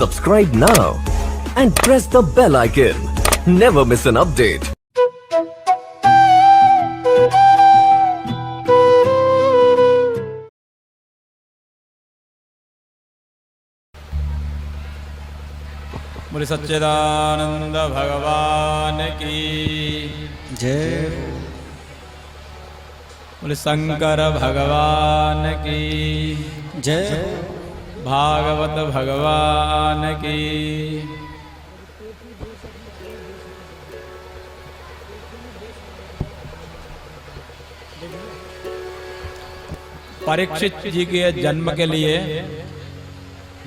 Subscribe now and press the bell icon. Never miss an update. बोले सच्चिदानंद भगवान की जय। बोले शंकर भगवान की जय। भागवत भगवान की। परीक्षित जी के जन्म के लिए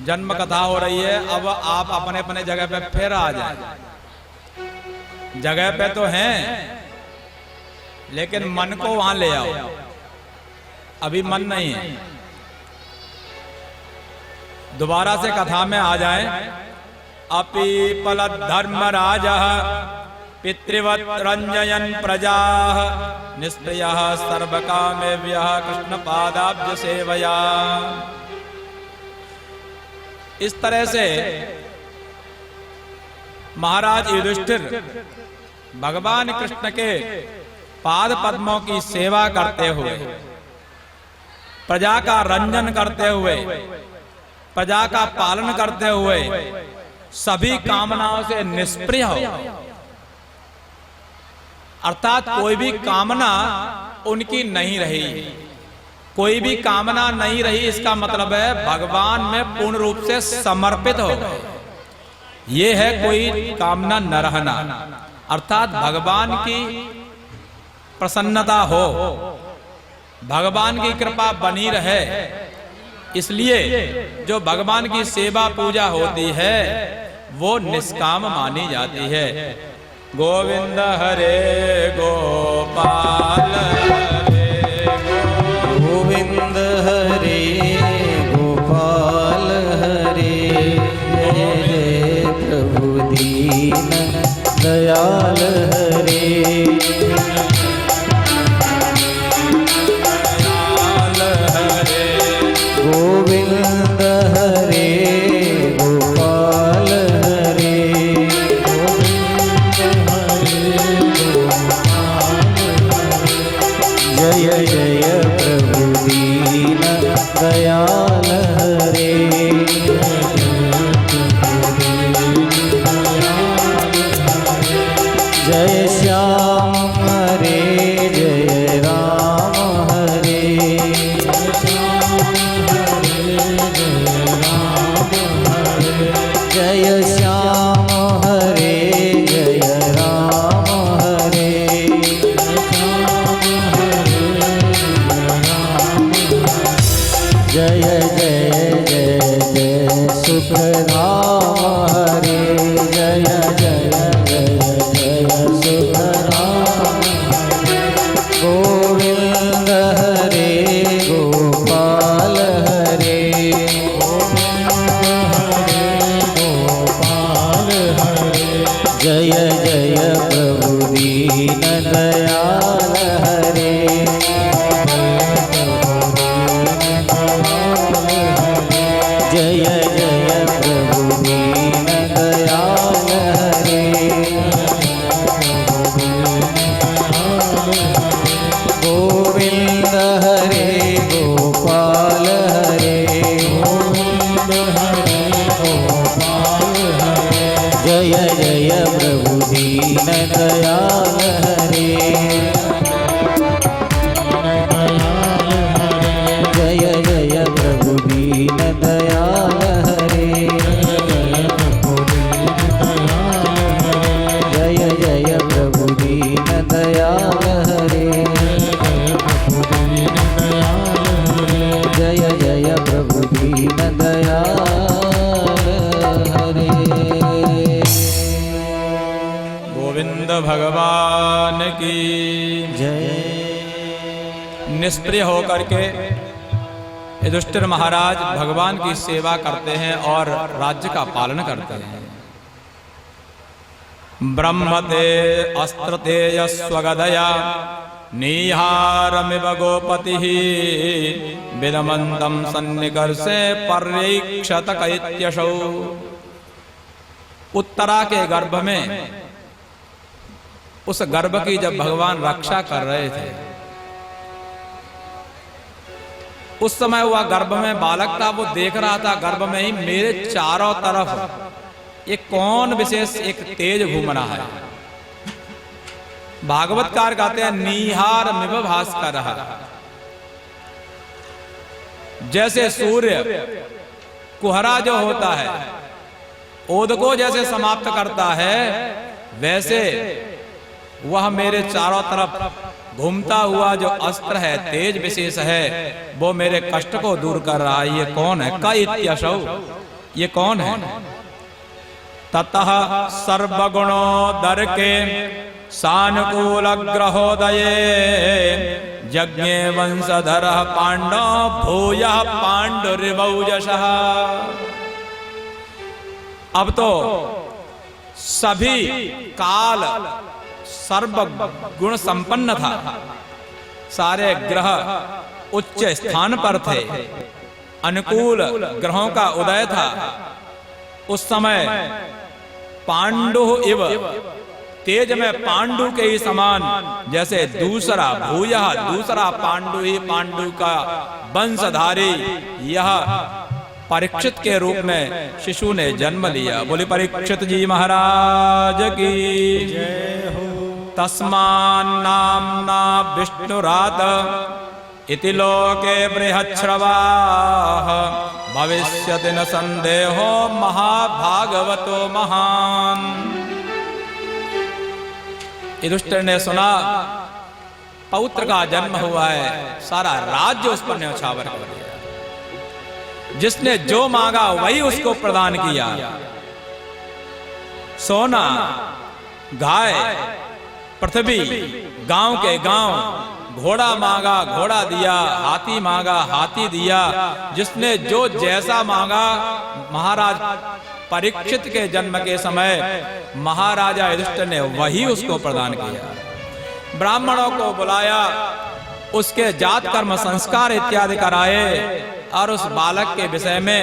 जन्म कथा हो रही है। अब आप अपने अपने जगह पे फिर आ जाएं। जगह पे तो हैं, लेकिन मन को वहां ले आओ। अभी मन नहीं है। दोबारा से कथा में आ जाएं। अपीपल धर्मराज पितृवत् रंजयन् प्रजा निष्प्रियः सर्वकामेभ्यः कृष्ण पादाब्ज सेवया। इस तरह से महाराज युधिष्ठिर भगवान कृष्ण के पाद पद्मों की सेवा करते हुए, प्रजा का रंजन करते हुए, प्रजा का पालन करते हुए सभी कामनाओं से निष्प्रिय हो, अर्थात कोई भी कामना उनकी नहीं रही। कोई भी कामना नहीं रही, इसका मतलब है भगवान में पूर्ण रूप से समर्पित हो गए। ये है कोई कामना न रहना, अर्थात भगवान की प्रसन्नता हो, भगवान की कृपा बनी रहे। इसलिए जो भगवान की सेवा पूजा होती है वो निष्काम मानी जाती है। गोविंद हरे गोपाल गोविंद हरे गोपाल हरे, जय जय प्रभु दीन दयाल हरे। गोविंद हरे गोपाल हरे, जय जय प्रभु दीन दयाल हरे। जय श्याम हरे जय राम हरे, जय श्याम हरे जय राम हरे। जय जय जय जय सुखराम हरे, जय जय जय जय सुखराम। गोविंद हरे गोपाल हरे, जय जय प्रभु दीन दयाल हरे। जय जय प्रभु दीन दयाल हरे। गोविंद हरे गोपाल हरे, जय जय प्रभु दीन दयाल हरे। जय जय प्रभु दीन दयाल हरे, जय जय प्रभु दीन दयाल हरे। जय जय प्रभु दीन दयाल हरे। गोविंद भगवान की जय। निष्प्रिय होकर के युधिष्ठिर महाराज भगवान की सेवा करते हैं और राज्य का पालन करते हैं। ब्रह्मते अस्त्रते स्वगदया नीहारमिव गोपतिः विदमन्तं सन्निकर्षे पर्यैक्षत कैत्यशौ। उत्तरा के गर्भ में, उस गर्भ की जब भगवान रक्षा कर रहे थे, उस समय वह गर्भ में बालक था, वो देख रहा था गर्भ में ही मेरे चारों तरफ ये कौन विशेष एक तेज घूम रहा है। भागवतकार कहते हैं नीहार मिव भास्कर, जैसे सूर्य कुहरा जो होता है ओद को जैसे समाप्त करता है, वैसे वह मेरे चारों तरफ घूमता हुआ जो अस्त्र है, तेज विशेष है, वो मेरे कष्ट को दूर कर रहा है। ये कौन है? क इत्यसौ, ये कौन है? ततः सर्वगुणोदर के सानुकूल ग्रहोदये यज्ञे वंशधर पांडव भूयः पांडुर्वौजसः। अब तो सभी काल सर्व गुण संपन्न था, सारे ग्रह उच्च स्थान पर थे, अनुकूल ग्रहों का उदय था। उस समय पांडु इव, तेज में पांडु के ही समान, जैसे दूसरा भूयः, दूसरा पांडु ही पांडु का वंशधारी यह परीक्षित के रूप में शिशु ने जन्म लिया। बोले परीक्षित जी महाराज की जय हो। तस्मान् नाम्ना विष्णुरात इति लोके बृहच्छ्रवाः भविष्यति न संदेहो महाभागवतो महान। युधिष्ठिर ने सुना पौत्र का जन्म हुआ है, सारा राज्य उस पर न्यौछावर कर दिया। जिसने जो मांगा वही उसको प्रदान किया। सोना, गाय, पृथ्वी, गांव के गांव, घोड़ा मांगा घोड़ा दिया, हाथी मांगा हाथी दिया। जिसने जो जैसा मांगा, महाराज परीक्षित के जन्म के समय महाराजा युधिष्ठिर ने वही उसको प्रदान किया। ब्राह्मणों को बुलाया, उसके जात कर्म संस्कार इत्यादि कराए, और उस बालक के विषय में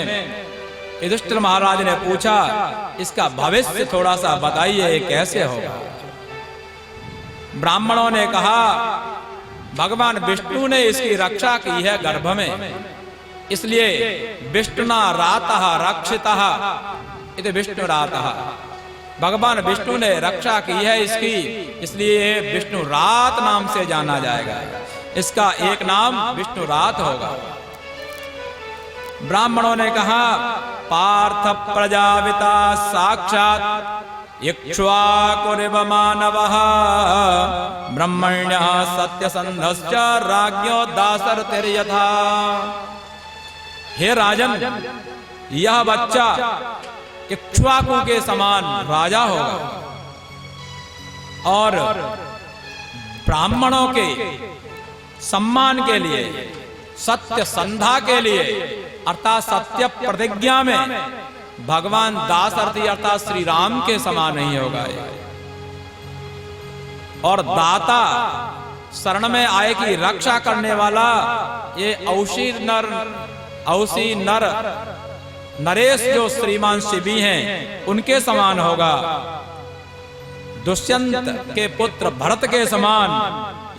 युधिष्ठिर महाराज ने पूछा, इसका भविष्य थोड़ा सा बताइए, कैसे होगा। ब्राह्मणों ने कहा, भगवान विष्णु ने इसकी रक्षा की है गर्भ में, इसलिए विष्णुना रातः रक्षितः इति विष्णु रातः। भगवान विष्णु ने रक्षा की है इसकी, इसलिए विष्णु रात नाम से जाना जाएगा। इसका एक नाम विष्णु रात होगा। ब्राह्मणों ने कहा, पार्थ प्रजापिता साक्षात इक्ष्वाकुरिव मानवः ब्रह्मण्यः सत्यसन्धश्च राज्ञो दाशरथिर्यथा। हे राजन, यह बच्चा इक्ष्वाकु के समान राजा होगा, और ब्राह्मणों के सम्मान के लिए, सत्य संधा के लिए, अर्थात सत्य प्रतिज्ञा में भगवान दासरथी अर्थात श्री राम के समान नहीं होगा। और दाता, शरण में आए की रक्षा करने वाला, ये औसी नर नरेश जो श्रीमान शिवी हैं, उनके समान होगा। दुष्यंत के पुत्र भरत के समान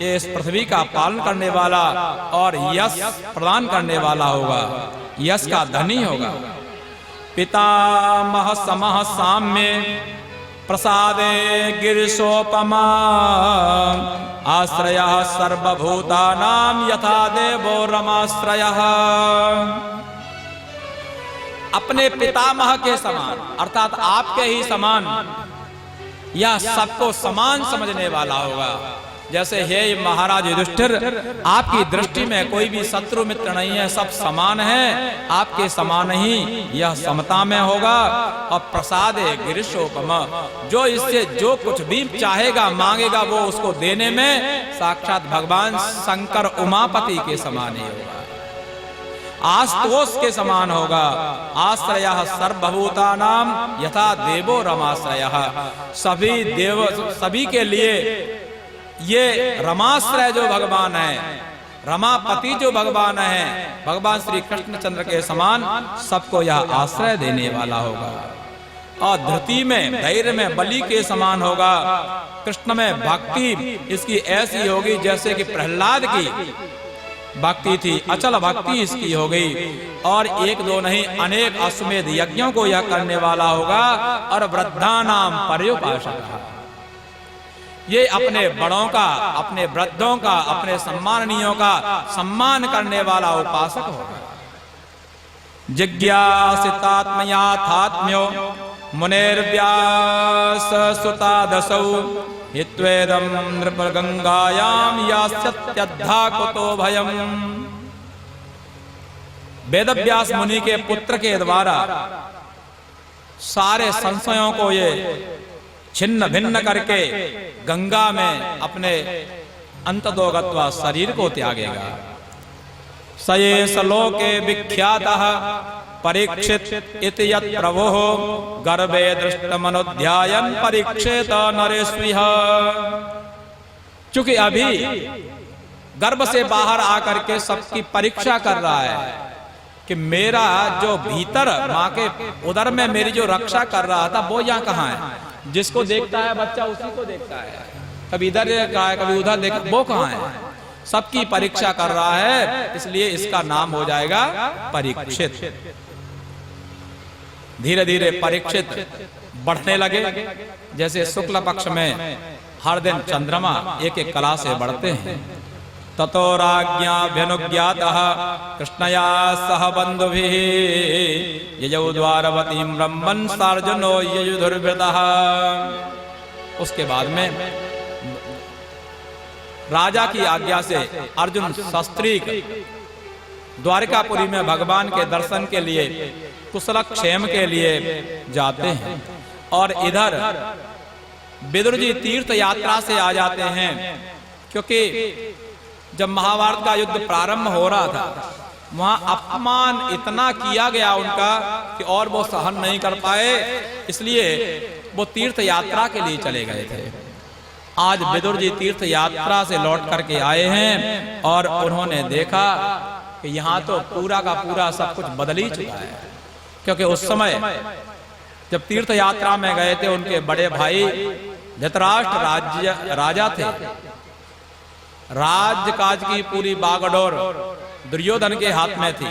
ये इस पृथ्वी का पालन करने वाला और यश प्रदान करने वाला होगा, यश का धनी होगा। पितामह समः साम्ये प्रसादे गिरिशोपमा आश्रयः सर्वभूतानां यथा देवो रमाश्रयः। अपने पितामह के समान अर्थात आपके ही समान, यह सबको समान समझने वाला होगा। जैसे हे महाराज युधिष्ठिर, आपकी दृष्टि में कोई भी शत्रु मित्र नहीं है, सब समान है, आपके समान ही यह समता में होगा। और प्रसादे गिरिशोपम, जो इससे जो कुछ भी चाहेगा मांगेगा, वो उसको देने में साक्षात भगवान शंकर उमापति के समान ही होगा, आस्तोष के समान होगा। आश्रयः सर्वभूतानां यथा देवो रमाश्रयः, सभी देव सभी के लिए ये रमाश्रय जो भगवान है, रमापति जो भगवान है, भगवान श्री कृष्णचंद्र के समान सबको यह आश्रय देने वाला होगा। और धृति में, धैर्य में बलि के समान होगा। कृष्ण में भक्ति इसकी ऐसी होगी जैसे कि प्रहलाद की भक्ति थी, अचल भक्ति इसकी हो गई। और एक दो नहीं, अनेक अश्वमेध यज्ञों को यह करने वाला होगा। और वृद्धानाम पर्युपासकः, ये अपने बड़ों का, अपने वृद्धों का, अपने सम्माननीयों का सम्मान करने वाला उपासक होगा। जिज्ञासितात्मयाथात्म्यो मुनेर्व्यास सुतादसौ हित्वेदं नृपगंगायां यास्यत्यद्धा कुतो भयम्। वेदव्यास मुनि के पुत्र के द्वारा सारे संशयों को ये छिन्न भिन्न करके गंगा में अपने अंतदोगत्वा शरीर को त्यागेगा। सये सलोके विख्यातः परीक्षित इति यत् प्रभुः गर्भे दृष्टमनुध्यायन् परीक्षेत नरेष्विह। चूंकि अभी गर्भ से बाहर आकर के सबकी परीक्षा कर रहा है कि मेरा जो भीतर माँ के उदर में मेरी जो रक्षा कर रहा था वो यहाँ कहाँ है। जिसको देखता है बच्चा उसी को देखता है, कभी इधर देख रहा है कभी उधर देख, वो कहाँ है। सबकी परीक्षा कर रहा है, इसलिए इसका नाम हो जाएगा परीक्षित। धीरे धीरे परीक्षित बढ़ने लगे, जैसे शुक्ल पक्ष में हर दिन चंद्रमा एक एक कला से बढ़ते हैं। ततो राज्ञाभ्यनुज्ञातः कृष्णया सह बंधुभिः ययौ द्वारवतीं ब्रह्मन् सार्जुनो ययुधुर्वृतः। उसके बाद में राजा की आज्ञा से अर्जुन शस्त्रीक द्वारकापुरी में भगवान के दर्शन के लिए, कुशल क्षेम के लिए जाते हैं। और इधर विदुर जी तीर्थ यात्रा से आ जाते हैं, क्योंकि जब महाभारत का युद्ध प्रारंभ हो रहा था वहां अपमान इतना किया गया उनका कि और वो सहन नहीं कर पाए, इसलिए वो तीर्थ यात्रा के लिए चले गए थे। आज विदुर जी तीर्थ यात्रा से लौट करके आए हैं और उन्होंने देखा कि यहाँ तो पूरा का पूरा सब कुछ बदल ही चुका है। क्योंकि उस समय जब तीर्थ यात्रा में गए थे उनके बड़े भाई धृतराष्ट्र राजा थे। राज्य काज की पूरी बागडोर दुर्योधन के हाथ में थी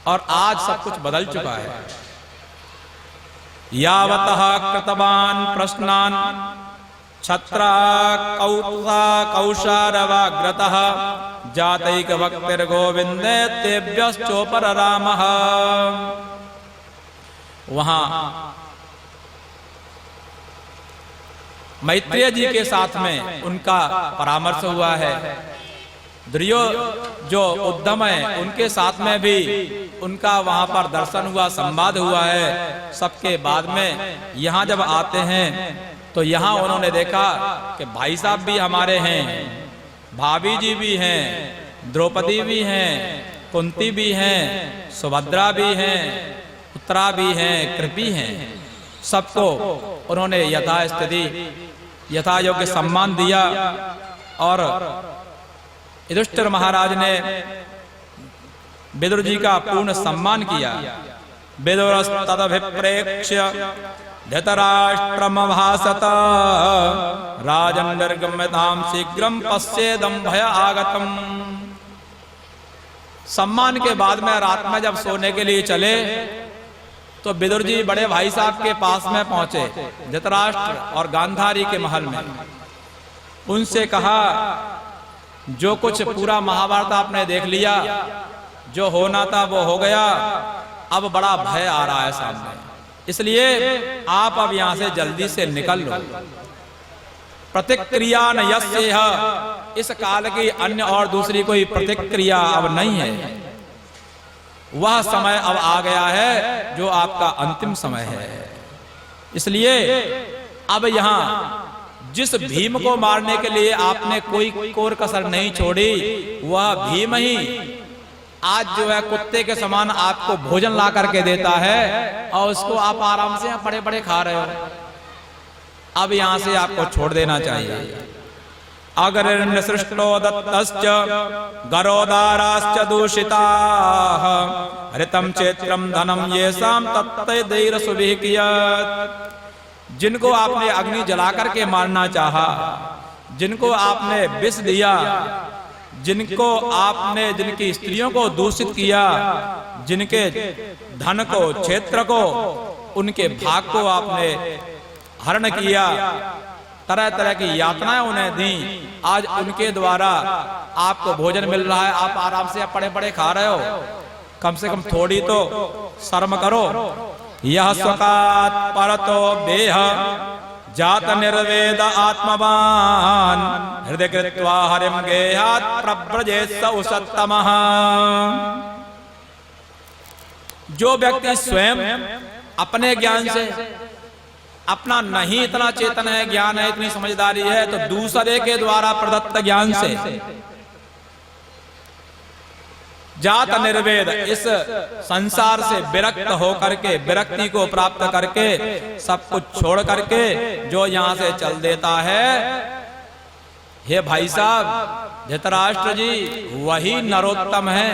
और आज सब कुछ बदल चुका है। यावतः कृतवान प्रश्नान छत्रा कौसा कौशारवाग्रतः जातैक भक्तिर गोविंदे तेभ्यश्चोपर रामः। वहां मैत्रेय जी के साथ में उनका परामर्श हुआ है। जो उद्यम है उनके साथ में भी उनका वहां पर दर्शन हुआ, संवाद हुआ है। सबके बाद में यहाँ जब आते हैं तो यहाँ उन्होंने देखा कि भाई साहब भी हमारे हैं, भाभी जी भी हैं, द्रौपदी भी हैं, कुंती भी हैं, सुभद्रा भी हैं, उत्तरा भी हैं, कृपी हैं। सबको उन्होंने यथास्थिति यथा योग्य सम्मान दिया। और युधिष्ठिर महाराज ने विदुर जी का पूर्ण सम्मान किया। विदुरस्तदभिप्रेक्ष्य धृतराष्ट्रमभासत राजन् निर्गम्यतां शीघ्रं पश्येदं भय आगतम्। सम्मान के बाद में रात में जब सोने के लिए चले तो विदुर जी बड़े भाई साहब के पास में पहुंचे, धृतराष्ट्र और गांधारी के महल में। उनसे कहा जो कुछ पूरा महाभारत आपने देख लिया, जो होना था वो हो गया, अब बड़ा भय आ रहा है सामने, इसलिए आप अब यहां से जल्दी से निकल लो। प्रतिक्रिया न यस्येह, इस काल की अन्य और दूसरी कोई प्रतिक्रिया अब नहीं है। वह समय अब आ गया है जो आपका अंतिम समय है। इसलिए अब यहां जिस भीम को मारने के लिए आपने कोई कोर कसर नहीं छोड़ी, वह भीम ही आज जो है कुत्ते के समान आपको भोजन ला करके देता है और उसको आप आराम से बड़े बड़े खा रहे हो। अब यहां से आपको छोड़ देना चाहिए। अग्र सृष्टो दत्तश्च गरोदाराश्च दूषिताः हरितम क्षेत्रम धनम येषाम तत्तदैर सुभिः कियत्। जिनको आपने अग्नि जला करके मारना चाहा, जिनको आपने विष दिया, जिनको आपने जिनकी स्त्रियों को दूषित किया, जिनके धन को, क्षेत्र को, उनके भाग को आपने हरण किया, तरह तरह की यातनाएं उन्हें दी, आज उनके द्वारा आपको भोजन मिल रहा है, आप आराम से पड़े पड़े खा रहे हो। कम से कम थोड़ी तो शर्म करो। यह स्वकात परतो बेह जात निर्वेद आत्मवान हृदय कृत्वा हरिम गेहात प्रव्रजेत स उसत्तमः। जो व्यक्ति स्वयं अपने ज्ञान से, अपना नहीं इतना चेतन है, ज्ञान है, इतनी समझदारी है, तो दूसरे के द्वारा प्रदत्त ज्ञान से जात निर्वेद, इस संसार से विरक्त होकर के, विरक्ति को प्राप्त करके, सब कुछ छोड़ करके जो यहां से चल देता है, हे भाई साहब धृतराष्ट्र जी, वही नरोत्तम है,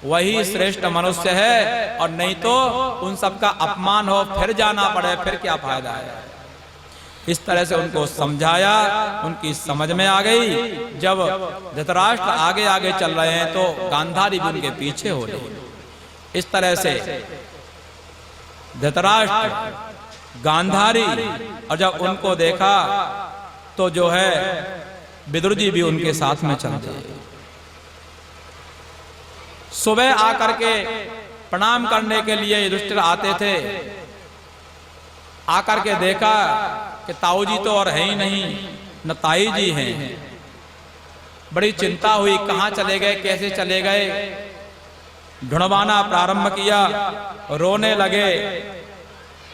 वही श्रेष्ठ मनुष्य है। और नहीं तो उन सबका अपमान हो, फिर जाना पड़े, फिर क्या फायदा है। इस तरह से उनको समझाया, उनकी समझ में आ गई। जब धृतराष्ट्र आगे आगे चल रहे हैं तो गांधारी भी उनके पीछे हो रही। इस तरह से धृतराष्ट्र, गांधारी, और जब उनको देखा तो जो है विदुर जी भी उनके साथ में चल दिए। सुबह आकर के प्रणाम करने के लिए युधिष्ठिर आते थे, आकर के देखा कि ताऊ जी तो और है ही नहीं, न ताई जी हैं। बड़ी चिंता हुई, कहां चले गए, कैसे चले गए। ढूंढवाना प्रारंभ किया, रोने लगे।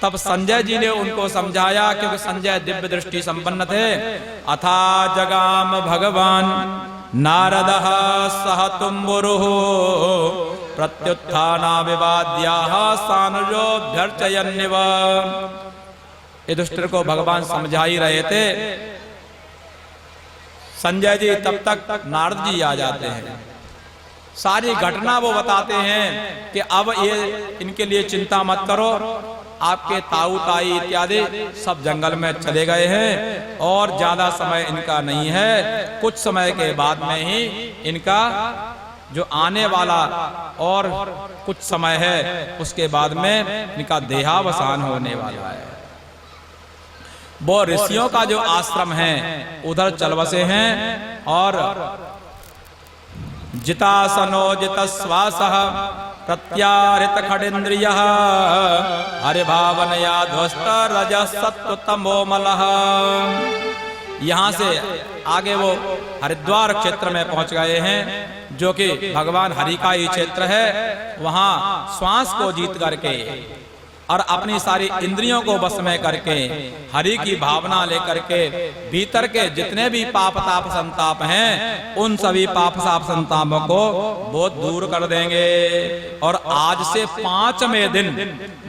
तब संजय जी ने उनको समझाया, क्योंकि संजय दिव्य दृष्टि संपन्न थे। अथा जगाम भगवान नारदः सह तुम्बुरुः प्रत्युत्थाना विवाद्याः सानुजोऽभ्यर्चयन्निव। युधिष्ठिर को भगवान समझा ही रहे थे। संजय जी तब तक नारद जी आ जाते हैं, सारी घटना वो बताते हैं कि अब ये इनके लिए चिंता मत करो, आपके ताऊ ताई इत्यादि सब जंगल में चले गए हैं और ज्यादा समय इनका नहीं है। कुछ समय के बाद में ही इनका जो आने वाला और कुछ समय है, उसके बाद में इनका देहावसान होने वाला है। वो ऋषियों का जो आश्रम है उधर चल बसे हैं और जितासनो जितश्वासः प्रत्याहृत खडेन्द्रियः हरिभावनया ध्वस्त रजसत्तमोमलः। यहाँ से आगे वो हरिद्वार क्षेत्र में पहुंच गए हैं, जो कि भगवान हरि का ही क्षेत्र है। वहां श्वास को जीत करके और अपनी सारी इंद्रियों को बस में करके हरि की भावना लेकर के भीतर के जितने भी पाप ताप संताप हैं, उन सभी पाप ताप संतापों को वो दूर कर देंगे। और आज से 5वें दिन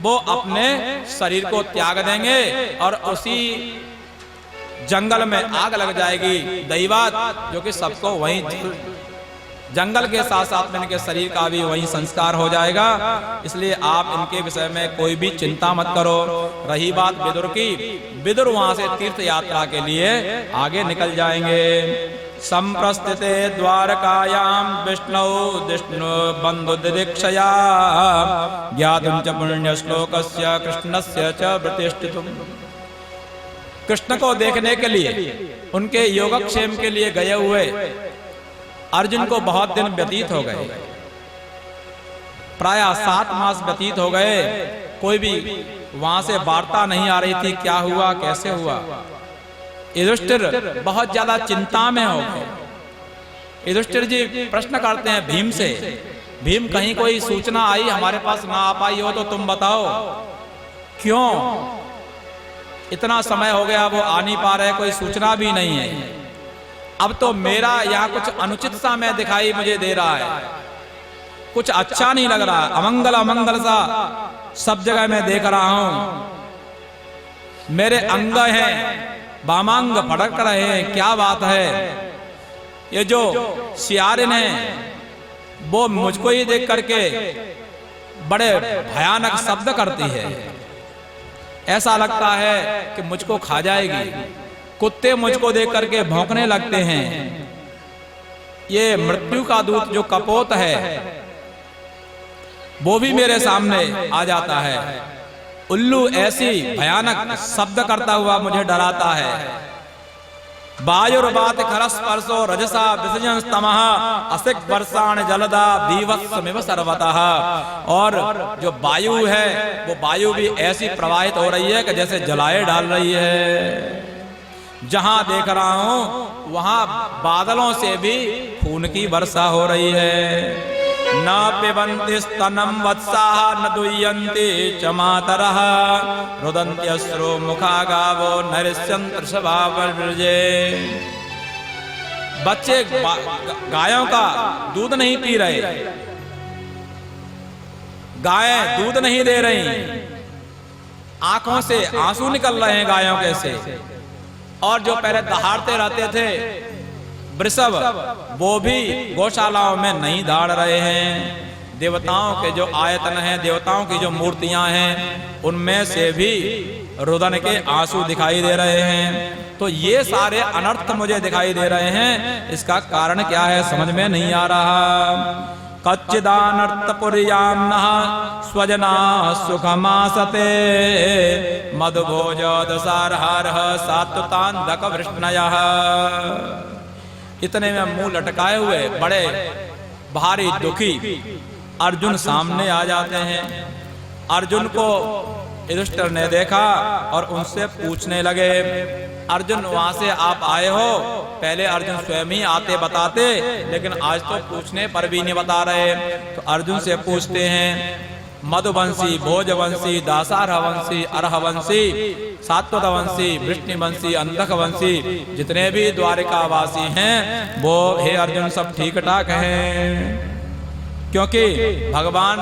वो अपने शरीर को त्याग देंगे और उसी जंगल में आग लग जाएगी दैवात, जो कि सबको वहीं जंगल के साथ साथ में इनके शरीर का भी वही संस्कार हो जाएगा। इसलिए आप इनके विषय में कोई भी चिंता मत करो। रही बात विदुर की, विदुर वहां से तीर्थ यात्रा के लिए आगे निकल जाएंगे। संप्रस्थिते द्वारकायाम विष्णु विष्णु बंधु दीक्षया ज्ञातुं च पुण्य श्लोकस्य कृष्णस्य च प्रतिष्ठितुम्। कृष्ण को देखने के लिए, उनके योगक्षेम के लिए गए हुए अर्जुन को बहुत दिन व्यतीत हो गए, प्राय 7 मास व्यतीत हो गए। कोई भी वहां से वार्ता नहीं आ रही थी, क्या हुआ कैसे हुआ। युधिष्ठिर बहुत ज्यादा चिंता में हो गए। युधिष्ठिर जी प्रश्न करते हैं भीम से, भीम कहीं कोई सूचना आई हमारे पास ना आ पाई हो तो तुम बताओ, क्यों इतना समय हो गया वो आ नहीं पा रहे, कोई सूचना भी नहीं है। अब तो मेरा यहाँ कुछ अनुचित सा मैं दिखाई मुझे दे रहा है, कुछ अच्छा नहीं लग रहा, अमंगल अमंगल सा सब जगह मैं देख रहा हूं। मेरे अंग हैं वामांग फड़क रहे हैं, क्या बात है। ये जो सियारिन है वो मुझको ही देख करके बड़े भयानक शब्द करती है। ऐसा लगता है कि मुझको खा जाएगी। कुत्ते मुझको देख करके भौंकने लगते हैं। ये मृत्यु का दूत जो कपोत है वो भी मेरे सामने आ जाता है। उल्लू ऐसी भयानक शब्द करता हुआ मुझे डराता है। वायुर्वात खरस्पर्शो रजसा विसर्जन स्तमः असिक वर्षाण जलदा बीवत्समिव सर्वतः। और जो वायु है वो वायु भी ऐसी प्रवाहित हो रही है कि जैसे जलाए डाल रही है। जहां देख रहा हूं वहां बादलों से भी खून की वर्षा हो रही है। न पिबन्ति स्तनम वत्साः न दुह्यन्ति च मातरः रुदन्त्यश्रु मुखा गावो नरिष्यन्ति वृषभावृजे। बच्चे गायों का दूध नहीं पी रहे, गायें दूध नहीं दे रही, आंखों से आंसू निकल रहे हैं गायों के से। और जो पहले दहाड़ते रहते थे वृषभ वो भी गौशालाओं में नहीं दहाड़ रहे हैं। देवताओं के जो आयतन हैं, देवताओं की जो मूर्तियां हैं उनमें से भी रुदन के आंसू दिखाई दे रहे हैं। तो ये सारे अनर्थ मुझे दिखाई दे रहे हैं। इसका कारण क्या है समझ में नहीं आ रहा। कच्चिदानर्थपुर्यान्नः स्वजना सुखमासते मधुभोज दशारहारः सात्वतान्धक वृष्णयः। इतने में मुंह लटकाए हुए बड़े भारी दुखी अर्जुन सामने आ जाते हैं। अर्जुन को युधिष्ठिर ने देखा और उनसे पूछने लगे, अर्जुन वहां से आप आए हो? पहले अर्जुन स्वयं ही आते बताते, लेकिन आज तो पूछने पर भी नहीं बता रहे। तो अर्जुन से पूछते हैं, मधुवंशी, भोजवंशी, दासारहवंशी, अरहवंशी, सात्वतवंशी, वृष्णिवंशी, अंधकवंशी जितने भी द्वारिकावासी हैं वो हे अर्जुन सब ठीक ठाक हैं। क्योंकि भगवान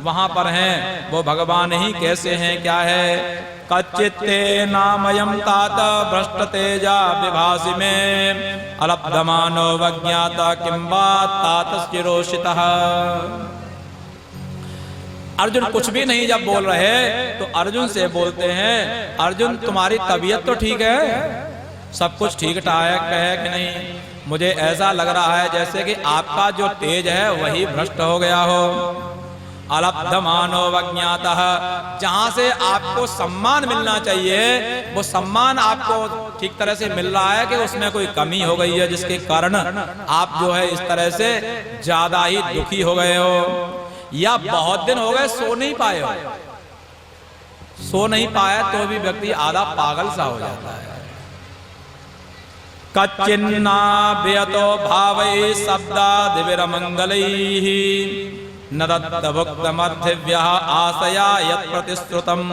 वहां पर हैं, वो भगवान ही कैसे हैं क्या है। कच्चित्ते नामयं तात भ्रष्ट तेजा विभासि में अलब्धमानो वज्ञाता किंबा तातस्चिरोषितः। अर्जुन कुछ भी नहीं जब बोल रहे तो अर्जुन से बोलते हैं, अर्जुन तुम्हारी तबीयत तो ठीक है, सब कुछ ठीक ठाक है कि नहीं? मुझे ऐसा लग रहा है जैसे कि आपका जो तेज है वही भ्रष्ट हो गया हो। अलब्धमानो वज्ञातः, जहां से आपको सम्मान मिलना चाहिए वो सम्मान आपको ठीक तरह से मिल रहा है कि उसमें कोई कमी हो गई है, जिसके कारण आप जो है इस तरह से ज्यादा ही दुखी हो गए हो। या बहुत दिन हो गए सो नहीं पाए हो। सो नहीं पाया तो भी व्यक्ति आधा पागल सा हो जाता है। कच्चिन्ना व्यतो भावै शब्दादिविरमंगलैः न दत्तभुक्तमर्थिव्यः आशया यत् प्रतिश्रुतम्।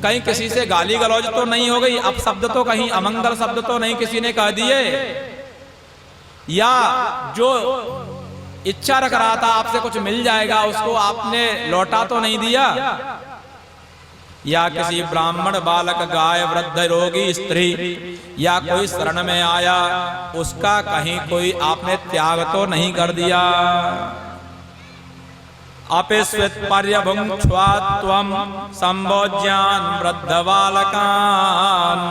कहीं किसी से गाली गलौज तो नहीं हो गई, अब शब्द तो कहीं अमंगल शब्द तो नहीं किसी ने कह दिए, या जो इच्छा रख रहा था आपसे कुछ मिल जाएगा उसको आपने लौटा तो नहीं दिया, या किसी ब्राह्मण बालक, गाय, वृद्ध, रोगी स्त्री या कोई शरण में आया उसका कहीं कोई आपने त्याग तो नहीं कर दिया। अपिस्वित्पर्यभुङ्क्ष्वात्वं सम्भोज्यान् वृद्धबालकान्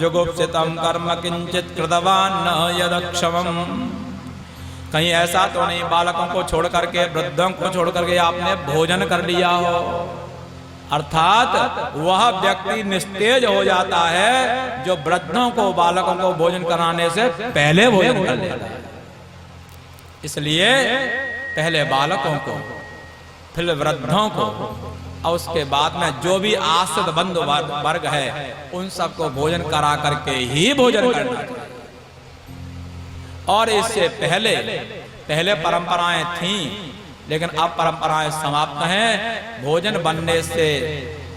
जुगुप्सितं कर्म किंचित् कृतवान् न यदक्षमम्। कहीं ऐसा तो नहीं बालकों को छोड़ करके, वृद्धों को छोड़ करके आपने भोजन कर लिया हो। अर्थात वह व्यक्ति निस्तेज हो जाता है जो वृद्धों को, बालकों को भोजन कराने से पहले भोजन कर लेता है। इसलिए पहले बालकों को, फिर वृद्धों को, और उसके बाद में जो भी आश्रित बंधु वर्ग है उन सबको भोजन करा करके ही भोजन करना चाहिए। और इससे पहले परंपराएं थीं, लेकिन अब परंपराएं समाप्त हैं। भोजन बनने से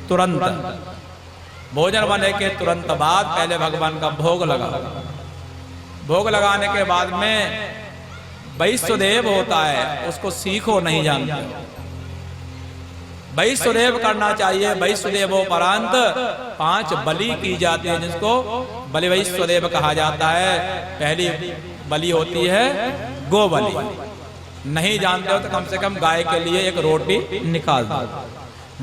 तुरंत, भोजन बनने के तुरंत बाद पहले भगवान का भोग लगा। भोग लगाने के बाद में वैष्णदेव होता है, उसको सीखो नहीं जानते, वैष्णदेव करना चाहिए। वैष्णदेवोपरांत 5 बलि की जाती है, जिसको बलि वैष्णदेव कहा जाता है। पहली बलि होती है गो बलि, नहीं जानते हो तो कम से कम गाय के लिए एक रोटी निकाल दो।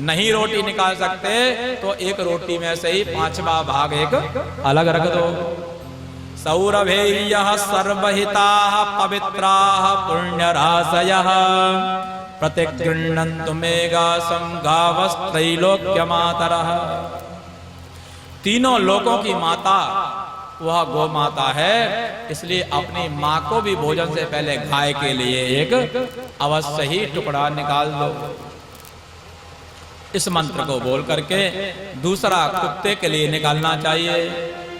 नहीं रोटी निकाल सकते तो एक रोटी में से ही 5वां भाग एक अलग रख दो। सौरभेयः सर्वहिताः पवित्राः पुण्यराशयः प्रतिगृह्णन्तु मेघासं गावस्त्रैलोक्यमातरः। तीनों लोकों की माता वह गौ माता है, इसलिए अपनी माँ को भी भोजन से पहले गाय के लिए एक अवश्य ही टुकड़ा निकाल दो। इस मंत्र को बोल करके दूसरा कुत्ते के लिए निकालना चाहिए,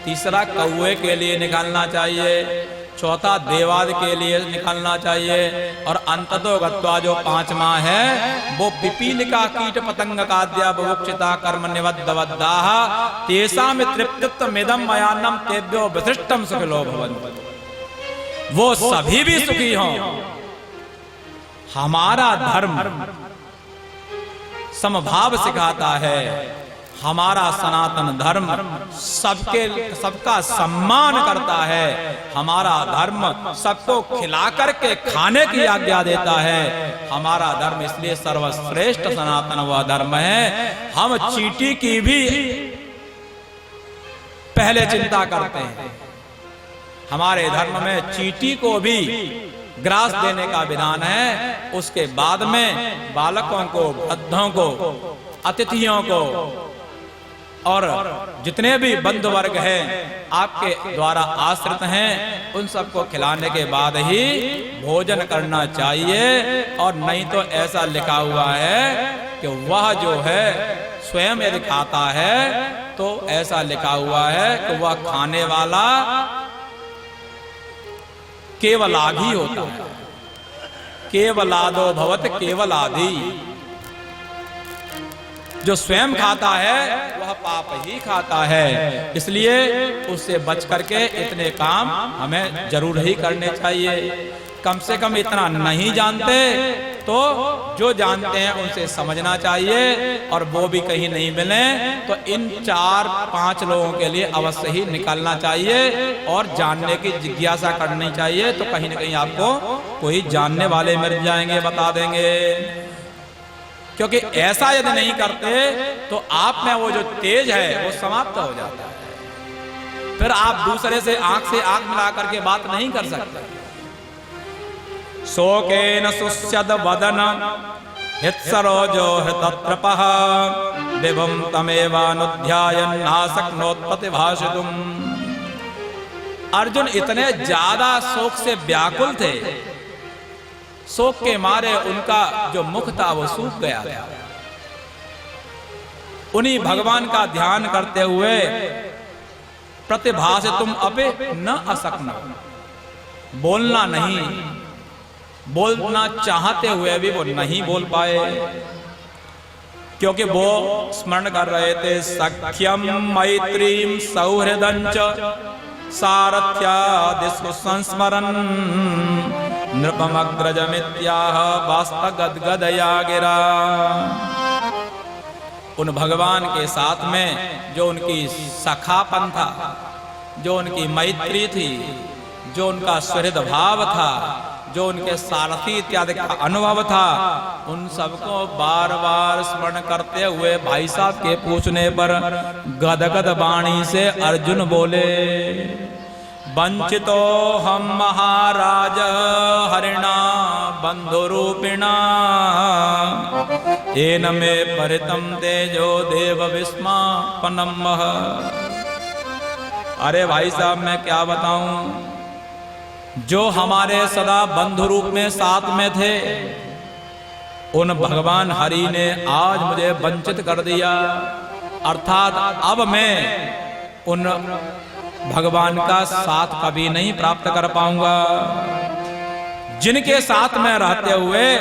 तीसरा कौवे के लिए निकालना चाहिए, चौथा देवाद के लिए निकालना चाहिए और अंततो गत्वा जो 5वां है वो पिपीलिका कीट पतंग काद्या बुभुक्षिता कर्म निवद्दवद्दाः तेषां तृप्तित्वमिदं मयान्नं तेभ्यो विशिष्टं सुखिनो भवन्तु। वो सभी भी सुखी हों। हमारा धर्म समभाव सिखाता है, हमारा सनातन धर्म सबका सम्मान करता है, हमारा धर्म सबको खिला करके खाने की आज्ञा देता है। हमारा धर्म इसलिए सर्वश्रेष्ठ सनातन वह धर्म है। हम चींटी की भी पहले चिंता करते हैं। हमारे धर्म में चींटी को भी ग्रास देने का विधान है, उसके बाद में बालकों को, वृद्धों को, अतिथियों को और जितने भी बंधु वर्ग हैं आपके द्वारा आश्रित हैं उन सबको खिलाने के बाद ही भोजन करना चाहिए। और नहीं तो ऐसा लिखा हुआ है कि वह जो है स्वयं यदि खाता है तो ऐसा लिखा हुआ है कि वह खाने वाला केवलाधी होता है। केवलादो भवत केवलाधी। जो स्वयं खाता है वह पाप ही खाता है, इसलिए उससे बच करके इतने काम हमें जरूर ही करने चाहिए। कम से कम इतना नहीं जानते तो जो जानते हैं उनसे समझना चाहिए, और वो भी कहीं नहीं मिले तो इन 4-5 लोगों के लिए अवश्य ही निकलना चाहिए और जानने की जिज्ञासा करनी चाहिए। तो कहीं न कहीं आपको कोई जानने वाले मिल जाएंगे, बता देंगे। क्योंकि ऐसा यदि नहीं करते तो आप में वो जो तेज है वो समाप्त हो जाता है। फिर आप दूसरे से आंख मिला करके बात नहीं कर सकते। शोकेन सुस्यद वदन हित्सरोजो हृतत्रपः विभुं तमेवानुध्यायन् नाशक्नोत्प्रतिभाषितुम्। अर्जुन इतने ज्यादा शोक से व्याकुल थे, शोक के मारे उनका जो मुख था वो सूख गया था। उन्हीं भगवान का ध्यान करते हुए प्रतिभाषितुम् अपि न अशक्नो, बोलना चाहते हुए भी वो नहीं बोल पाए, क्योंकि वो स्मरण कर रहे थे सख्यम मैत्रीम सौहृदंच सारथ्यादिषु संस्मरन् नृपमग्रजमित्याह वास्तगद्गदया गिरा। उन भगवान के साथ में जो उनकी सखापन था, जो उनकी मैत्री थी, जो उनका सुहृद भाव था, जो उनके सारथी इत्यादि का अनुभव था, उन सबको बार बार स्मरण करते हुए भाई साहब के पूछने पर गदगद वाणी से अर्जुन बोले, वंचितो हम महाराज हरिणा बंधुरूपिणा येन मे परितं तेजो देव विस्मापनम्। अरे भाई साहब मैं क्या बताऊं, जो हमारे सदा बंधु रूप में साथ में थे उन भगवान हरि ने आज मुझे वंचित कर दिया। अर्थात अब मैं उन भगवान का साथ कभी नहीं प्राप्त कर पाऊंगा, जिनके साथ में रहते हुए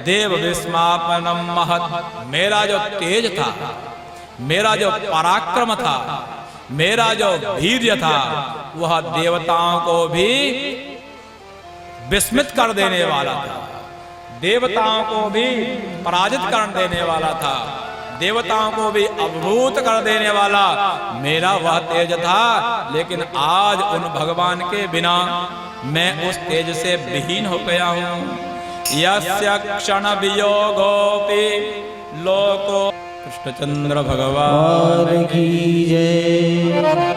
देव विस्मापनम महत्, मेरा जो तेज था, मेरा जो पराक्रम था, मेरा जो वीर्य था, वह देवताओं को भी विस्मित कर देने वाला था, देवताओं को भी पराजित कर देने वाला था, देवताओं को भी अवभूत कर देने वाला मेरा वह तेज था। लेकिन आज उन भगवान के बिना मैं उस तेज से विहीन हो गया हूं। यस्य क्षण वियोगोपि लोको। कृष्णचंद्र भगवान की जय।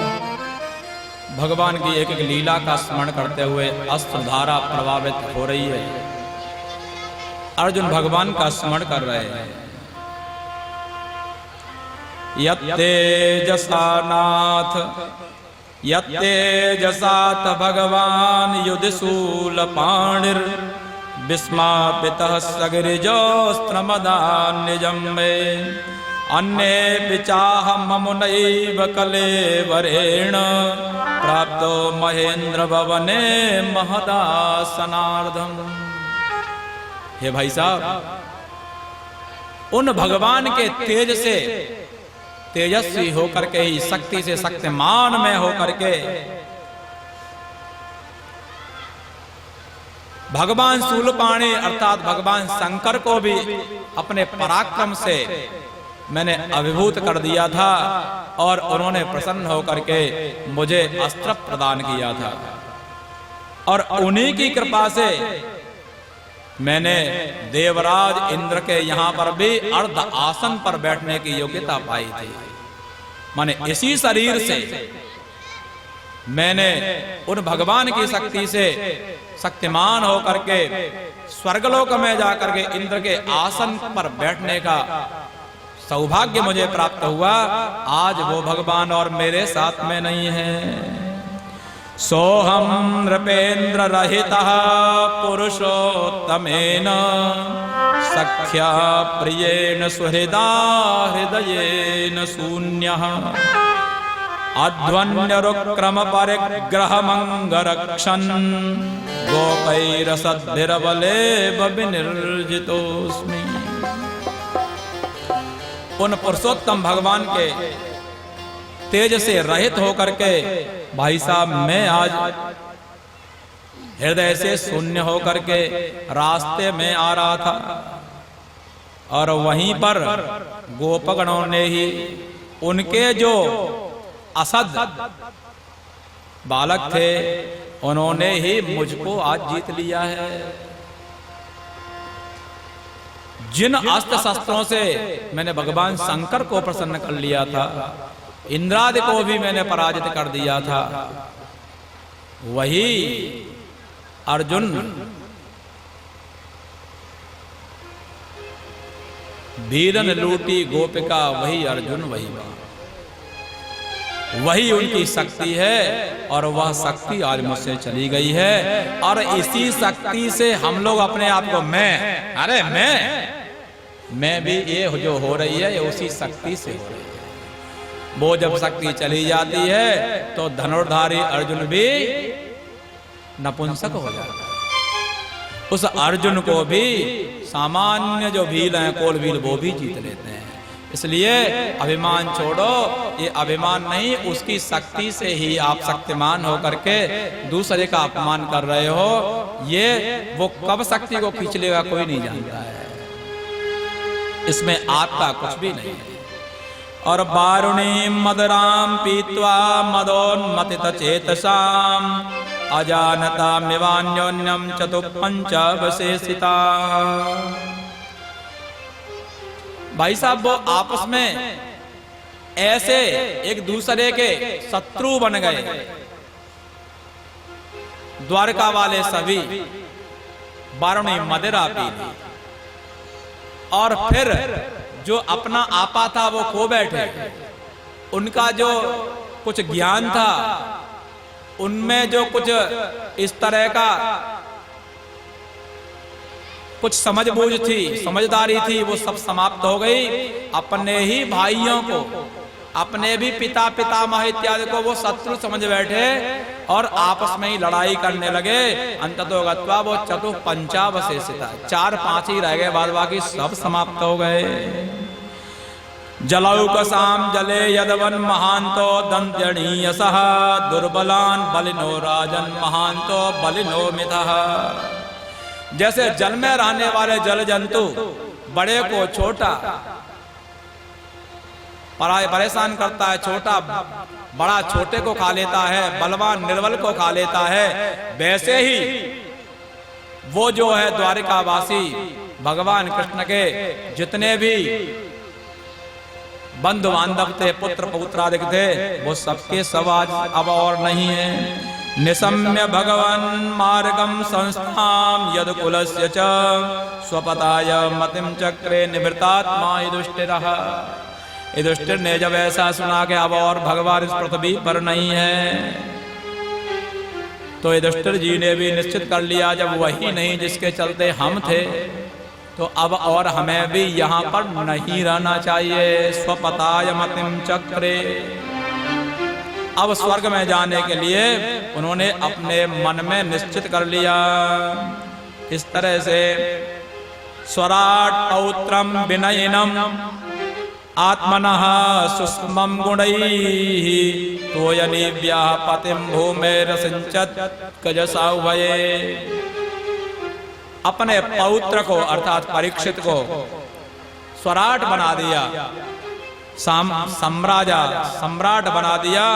भगवान की एक एक लीला का स्मरण करते हुए अस्त्रधारा प्रभावित हो रही है। अर्जुन भगवान का स्मरण कर रहे हैं। यत्तेजसा नाथ यत्तेजसात भगवान युधिशूलपाणिर विस्मापितः सगिरिजोस्त्रमदान्यजं मे अन्ये चाहममुनैव कलेवरेण प्राप्तो महेंद्र भवने महदासनार्धम। हे भाई साहब, उन भगवान के तेज से तेजस्वी होकर के ही, शक्ति से शक्तिमान में होकर के भगवान शूलपाणि अर्थात भगवान शंकर को भी अपने पराक्रम से मैंने अभिभूत कर दिया था और उन्होंने प्रसन्न होकर के मुझे अस्त्र प्रदान किया था। और उन्हीं की कृपा से मैंने देवराज इंद्र के यहाँ पर भी अर्ध आसन पर बैठने की योग्यता पाई थी। माने इसी शरीर से मैंने उन भगवान की शक्ति से शक्तिमान होकर के स्वर्गलोक में जाकर के इंद्र के आसन पर बैठने का सौभाग्य मुझे प्राप्त हुआ। आज वो भगवान और मेरे साथ में नहीं है। सोहम नृपेंद्र रहितः पुरुषोत्तमेन सख्या प्रियेण सुहृदा हृदयेन शून्यः अध्वन्यरुक्रम परिग्रहमंगरक्षन् गोपैरसद्भिरबलेव विनिर्जितोऽस्मि। उन पुरुषोत्तम भगवान के तेज से रहित होकर के भाई साहब मैं आज हृदय से शून्य होकर के रास्ते में आ रहा था और वहीं पर गोपगणों ने ही उनके जो असद बालक थे उन्होंने ही मुझको आज जीत लिया है। जिन अस्त्र शस्त्रों से मैंने भगवान शंकर को प्रसन्न कर लिया था, इंद्रादि को भी मैंने पराजित कर दिया था, वही अर्जुन वीरन लूटी गोपिका, वही अर्जुन वही उनकी शक्ति है और वह शक्ति आज मुझसे चली गई है। और इसी शक्ति से हम लोग अपने आप को मैं भी ये जो हो रही है ये उसी शक्ति से हो रही है। वो जब शक्ति चली जाती है तो धनुर्धारी अर्जुन भी नपुंसक हो जाता है। उस अर्जुन को भी सामान्य जो भील हैं, कोल भील, वो भी जीत लेते हैं। इसलिए अभिमान छोड़ो, ये अभिमान नहीं, उसकी शक्ति से ही आप शक्तिमान होकर के दूसरे का अपमान कर रहे हो। ये वो कब शक्ति को खींच लेगा कोई नहीं जानता है, इसमें आपका कुछ भी नहीं है। और बारुणी मदराम पीत्वा मदोन्मतित चेतसाम अजानता मिवान्योन्यम चतुपंचवशेषिता। भाई साहब वो आपस में ऐसे एक दूसरे के शत्रु बन गए। द्वारका वाले सभी बारुणी मदिरा पी ली और फिर जो अपना आपा था वो खो बैठे। उनका जो कुछ ज्ञान था, उनमें जो कुछ इस तरह का कुछ समझबूझ थी, समझदारी थी, वो सब समाप्त हो गई। अपने ही भाइयों को, अपने भी पिता पितामह इत्यादि को वो शत्रु समझ बैठे और आपस में ही लड़ाई करने लगे। अंततो गत्वा वो चतुःपंचावशेषिता, 4-5 ही रह गए, बाद बाकी सब समाप्त हो गए। जलौकसाम जले यदवन महांतो दंत्यणीयसः दुर्बलान बलिनो राजन महांतो बलिनो मिथः। जैसे जल में रहने वाले जल जंतु बड़े को छोटा परेशान करता है, छोटा बड़ा छोटे को खा लेता है, बलवान निर्बल को खा लेता है, वैसे ही वो जो है द्वारिकावासी भगवान कृष्ण के जितने भी बंधु बांधव थे, पुत्र पौत्रादिक थे, वो सबके सब आज अब और नहीं है। निशम्य भगवान मार्गम संस्थाम यद कुलस्य च स्वपताय मतिम चक्रे निवृत्तात्मा युधिष्ठिरः। युधिष्ठिर ने जब ऐसा सुना कि अब और भगवान इस पृथ्वी पर नहीं है, तो युधिष्ठिर जी ने भी निश्चित कर लिया जब वही नहीं जिसके चलते हम थे, तो अब और हमें भी यहाँ पर नहीं रहना चाहिए। स्वपताय मतिम चक्रे, अब स्वर्ग में जाने के लिए उन्होंने अपने मन में निश्चित कर लिया। इस तरह से स्वराट पौत्रम विनयनम आत्मनः सुष्मं गुणैः तोयनीव्याः पतिं भूमेरसिंचत कजसाउभये। अपने पौत्र को अर्थात परीक्षित को स्वराट बना दिया, सम्राट बना दिया,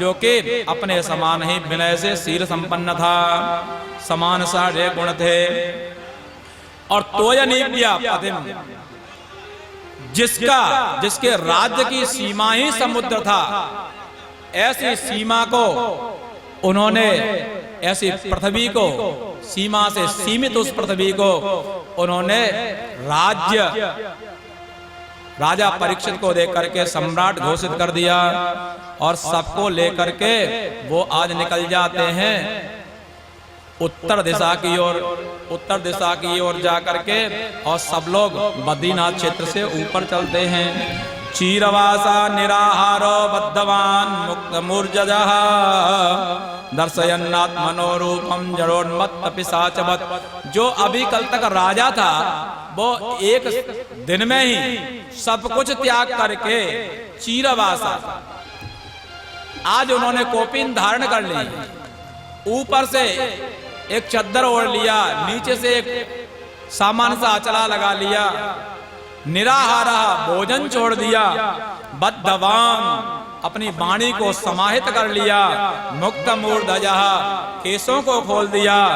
जो कि अपने समान ही विनय से शील संपन्न था, समान सारे गुण थे। और तोयनीव्या पतिम, जिसके राज्य की सीमा ही समुद्र था, ऐसी सीमा को उन्होंने, ऐसी पृथ्वी को, सीमा से सीमित उस पृथ्वी को उन्होंने राजा परीक्षित को देकर के सम्राट घोषित कर दिया। और सबको लेकर के वो आज निकल जाते हैं उत्तर दिशा की ओर जाकर के, और सब लोग बद्रीनाथ क्षेत्र से ऊपर चलते हैं। चीरवासा निराहारो बद्धवान मुक्त मूर्जजः दर्शयन्नात्मनो रूपम जड़ोन्मत्त पिशाचवत्। जो अभी कल तक राजा था, वो एक दिन में ही सब कुछ त्याग करके चीरवासा, आज उन्होंने कोपिन धारण कर ली, ऊपर से एक चद्दर ओढ़ लिया, नीचे से एक सामान सा अचला लगा लिया, निराहारा भोजन छोड़ दिया, बद्धवान अपनी वाणी को समाहित कर लिया, मुक्त मूर्धजः केशों को खोल दिया,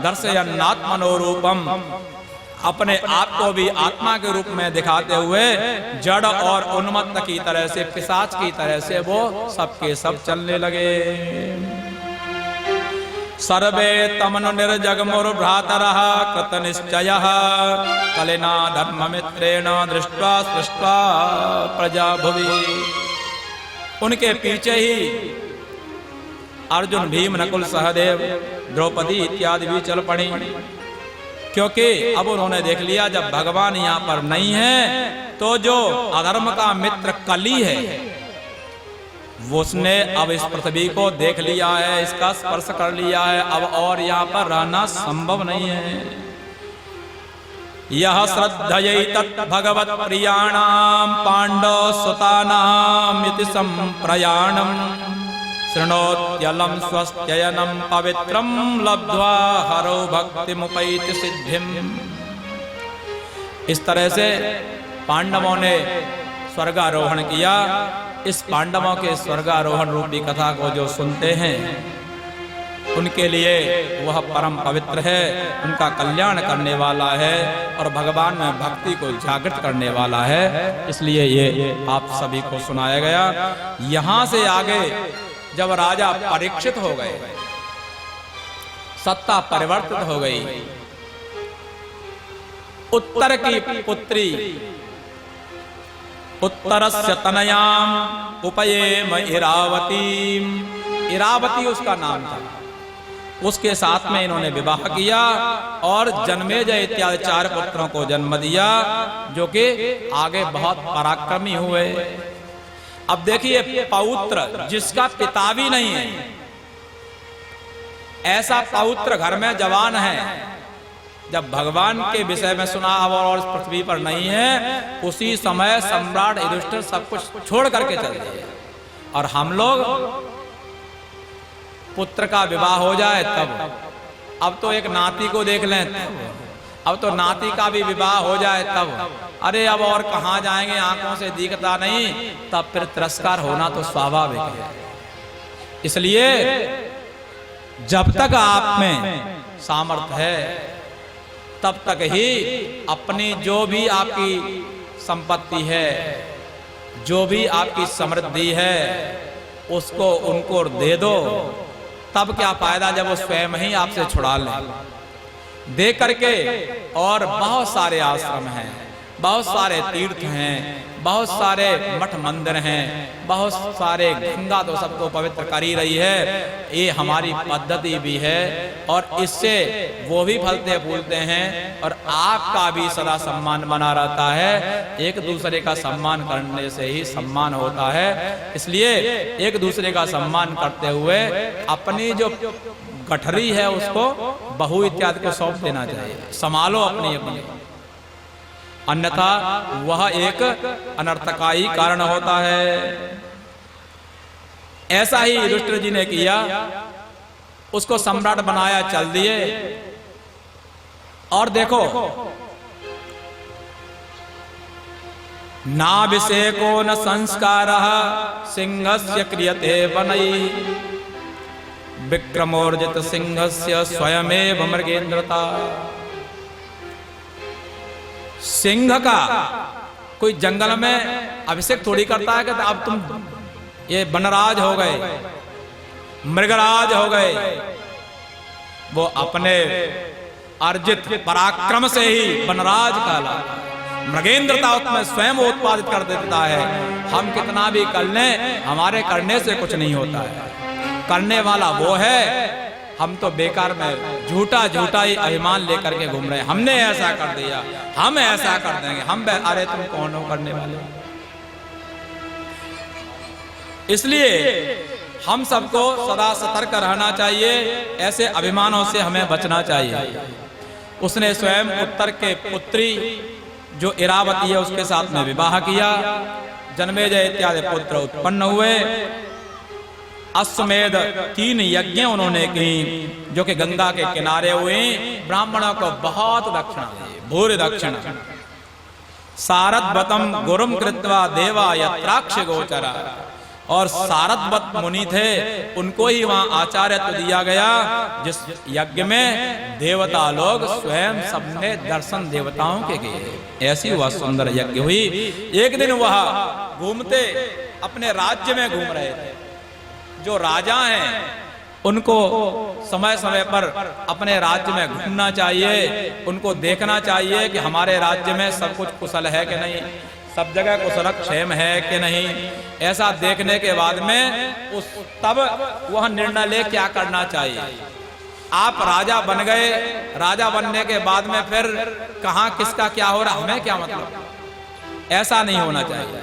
दर्शयन्नात्मनो रूपम अपने आप को भी आत्मा के रूप में दिखाते हुए जड़ और उन्मत्त की तरह से, पिशाच की तरह से वो सबके सब चलने लगे। सर्वे तमनु निर्जगमुर भ्रातरः कृत निश्चयः कलिना धर्ममित्रेण दृष्ट्वा सृष्ट्वा प्रजा भुवि। उनके पीछे ही अर्जुन, भीम, नकुल, सहदेव, द्रौपदी इत्यादि भी चल पड़ी, क्योंकि अब उन्होंने देख लिया जब भगवान यहाँ पर नहीं है, तो जो अधर्म का मित्र कली है, उसने अब इस पृथ्वी को देख लिया है, इसका स्पर्श कर लिया है, अब और यहाँ पर रहना संभव नहीं है। यह श्रद्धयैतत् भगवत् प्रियाणाम पांडव सुतानाम इति संप्रयाणम शृणोत्यलं स्वस्त्ययनं पवित्रं लब्ध्वा हरो भक्तिमुपैति सिद्धिम। इस तरह से पांडवों ने स्वर्गारोहण किया। इस पांडवों के स्वर्गारोहण रूपी कथा को जो सुनते हैं, उनके लिए वह परम पवित्र है, उनका कल्याण करने वाला है और भगवान में भक्ति को जागृत करने वाला है। इसलिए ये आप सभी को सुनाया गया। यहां से आगे जब राजा परीक्षित हो गए, सत्ता परिवर्तित हो गई, उत्तर की पुत्री उत्तरस्य तनयाम उपयेम इरावतीम, इरावती उसका नाम था, उसके साथ में इन्होंने विवाह किया और जन्मेजय इत्यादि 4 पुत्रों को जन्म दिया, जो कि आगे बहुत पराक्रमी हुए। अब देखिए, पौत्र जिसका पिता भी नहीं है, ऐसा पौत्र घर में जवान है, जब भगवान के विषय में सुना और इस पृथ्वी पर नहीं है, उसी समय सम्राट युधिष्ठिर सब कुछ छोड़ करके चल दिए। और हम लोग पुत्र का विवाह हो जाए तब, अब तो एक नाती को देख लें तब, अब तो नाती का भी विवाह हो जाए तब, अरे अब और कहाँ जाएंगे, आंखों से दिखता नहीं, तब फिर तिरस्कार होना तो स्वाभाविक है। इसलिए जब तक आप में सामर्थ्य है, तब तक ही अपनी जो भी आपकी संपत्ति है, जो भी आपकी समृद्धि है, उसको उनको दे दो। तब क्या फायदा जब वो स्वयं ही आपसे छुड़ा लें। दे करके, और बहुत सारे आश्रम हैं, बहुत सारे तीर्थ हैं, बहुत सारे मठ मंदिर हैं, बहुत सारे, गंगा तो सबको पवित्र कर ही रही है, ये हमारी पद्धति भी है और इससे वो भी फलते फूलते हैं और आपका भी सदा सम्मान बना रहता है। एक दूसरे का सम्मान करने से ही सम्मान होता है, इसलिए एक दूसरे का सम्मान करते हुए अपनी जो गठरी है उसको बहू इत्यादि को सौंप देना चाहिए। संभालो अपनी अपनी, अन्यथा वह एक अनर्थकारी कारण होता है। ऐसा ही युधिष्ठिर जी ने किया, उसको सम्राट बनाया, चल दिए। और देखो, नाभिषेको न संस्कारः सिंहस्य क्रियते वनैः, विक्रमोर्जित सिंहस्य स्वयमेव मृगेन्द्रता। सिंह का कोई जंगल में अभिषेक थोड़ी करता है कि अब तुम ये वनराज हो गए, मृगराज हो गए। वो अपने अर्जित पराक्रम से ही वनराज कहलाता है। मृगेंद्रता उसमें स्वयं उत्पादित कर देता है। हम कितना भी कर लें, हमारे करने से कुछ नहीं होता है, करने वाला वो है। हम तो बेकार में झूठा ही अभिमान लेकर के घूम रहे हैं, हमने ऐसा कर दिया, हम ऐसा कर देंगे, हम, अरे तुम कौन हो करने वाले। इसलिए हम सबको सदा सतर्क रहना चाहिए, ऐसे अभिमानों से हमें बचना चाहिए। उसने स्वयं उत्तर के पुत्री जो इरावती है उसके साथ में विवाह किया, जन्मेजय इत्यादि पुत्र उत्पन्न हुए। अश्वमेध 3 यज्ञ उन्होंने की जो कि गंगा के किनारे हुए। ब्राह्मणों को बहुत दक्षिणा दी, भूरि दक्षिणा। सारद्वतम गुरुम कृत्वा देवा यत्राक्ष गोचरा, और सारद्वत मुनि थे, उनको ही वहां आचार्यत्व दिया गया, जिस यज्ञ में देवता लोग स्वयं सबने दर्शन देवताओं के किए। ऐसी वह सुंदर यज्ञ हुई। एक दिन वह घूमते अपने राज्य में घूम रहे थे। जो राजा हैं उनको समय समय पर अपने राज्य में घूमना चाहिए, उनको देखना चाहिए कि हमारे राज्य में सब कुछ कुशल है कि नहीं, सब जगह कुशल क्षेम है कि नहीं। ऐसा देखने के बाद में तब वह निर्णय ले क्या करना चाहिए। आप राजा बन गए, राजा बनने के बाद में फिर कहां किसका क्या हो रहा, हमें क्या मतलब, ऐसा नहीं होना चाहिए।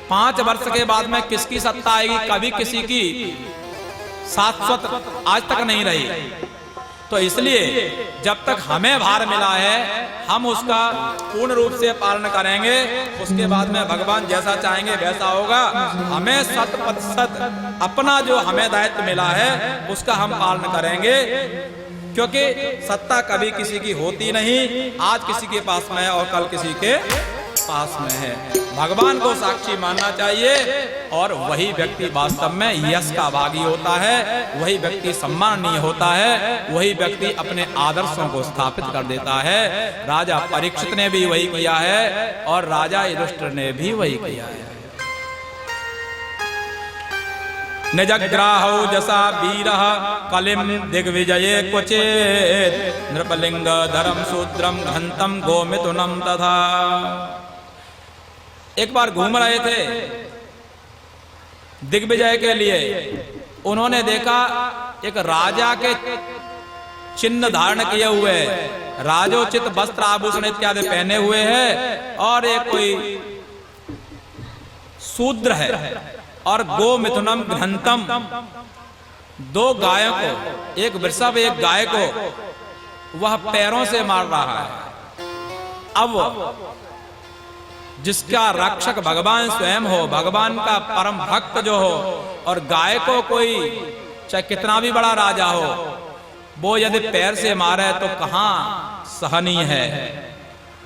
5 वर्ष के बाद में किसकी सत्ता आएगी, कभी किसी की शाश्वत आज तक नहीं रही। तो इसलिए जब तक हमें भार मिला है हम उसका पूर्ण रूप से पालन करेंगे, उसके बाद में भगवान जैसा चाहेंगे वैसा होगा। हमें 100% अपना जो हमें दायित्व मिला है उसका हम पालन करेंगे, क्योंकि सत्ता कभी किसी की होती नहीं। आज किसी के पास में है और कल किसी के पास में है। भगवान को साक्षी मानना चाहिए और वही व्यक्ति वास्तव में यश का भागी होता है, वही व्यक्ति सम्माननीय होता है, वही व्यक्ति अपने आदर्शों को स्थापित कर देता है। राजा परीक्षित ने भी वही किया है और राजा युधिष्ठिर ने भी वही किया है। निजग्राहो जसा वीरः कलिम दिग्विजये क्वचित्, नृपलिंग धरम शूद्रम घंतम गोमिथुनम तथा। एक बार घूम रहे थे दिग्विजय के लिए, उन्होंने देखा एक राजा के चिन्ह धारण किए हुए, राजोचित वस्त्र आभूषण इत्यादि पहने हुए हैं, और एक कोई शूद्र है और गो मिथुनम घंतम, 2 गायों को, एक वृषभ एक गाय को वह पैरों से मार रहा है। अब जिसका रक्षक भगवान स्वयं हो, भगवान का परम भक्त जो हो, और गाय को कोई चाहे कितना भी बड़ा राजा हो, वो यदि पैर से मारे तो कहां सहनीय है।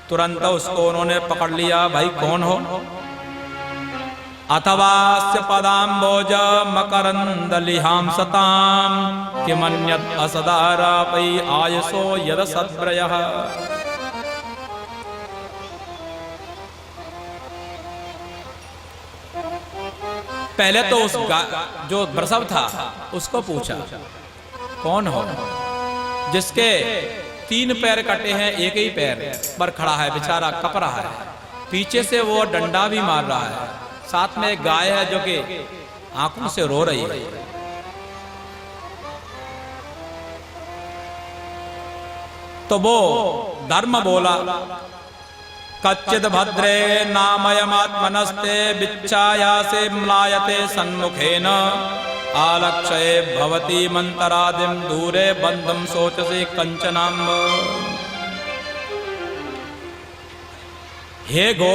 तुरंत उसको उन्होंने पकड़ लिया, भाई कौन हो। अथवास्य पदाम्बोज मकरंद लिहाम सताम किमन्यत् असदारापै आयसो यद सद्व्रयः। पहले तो उस जो वृषभ था उसको पूछा, कौन हो जिसके 3 पैर कटे हैं, एक ही पैर पर खड़ा है, बेचारा कप रहा है, पीछे से वो डंडा भी मार रहा है, साथ में एक गाय है जो कि आंखों से रो रही है। तो वो धर्म बोला, कच्चिद भद्रे नामयमात्मनस्ते बिच्छायासे म्लायते सन्मुखेन आलक्षये भवती मंतरादिम दूरे बंधम सोचसे कंचनाम। हे गो,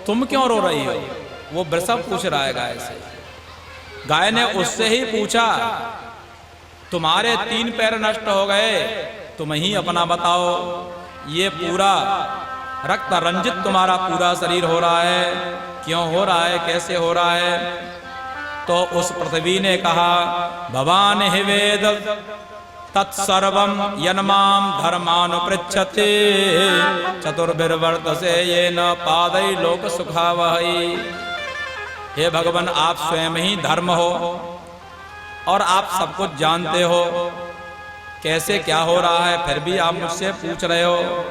तुम क्यों रो रही हो? वो वृषभ पूछ रहा है गाय से। गाय ने उससे ही पूछा, तुम्हारे 3 पैर नष्ट हो गए, तुम ही अपना बताओ। ये पूरा रक्त रंजित तुम्हारा पूरा शरीर हो रहा है, क्यों हो रहा है, कैसे हो रहा है? तो उस पृथ्वी ने कहा, भवान हि वेद तत्सर्वं यन्मां धर्मानुपृच्छते चतुर्भिर्वर्तसे येन पादै लोक सुखावहै। हे भगवान, आप स्वयं ही धर्म हो और आप सब कुछ जानते हो, कैसे क्या हो रहा है, फिर भी आप मुझसे पूछ रहे हो।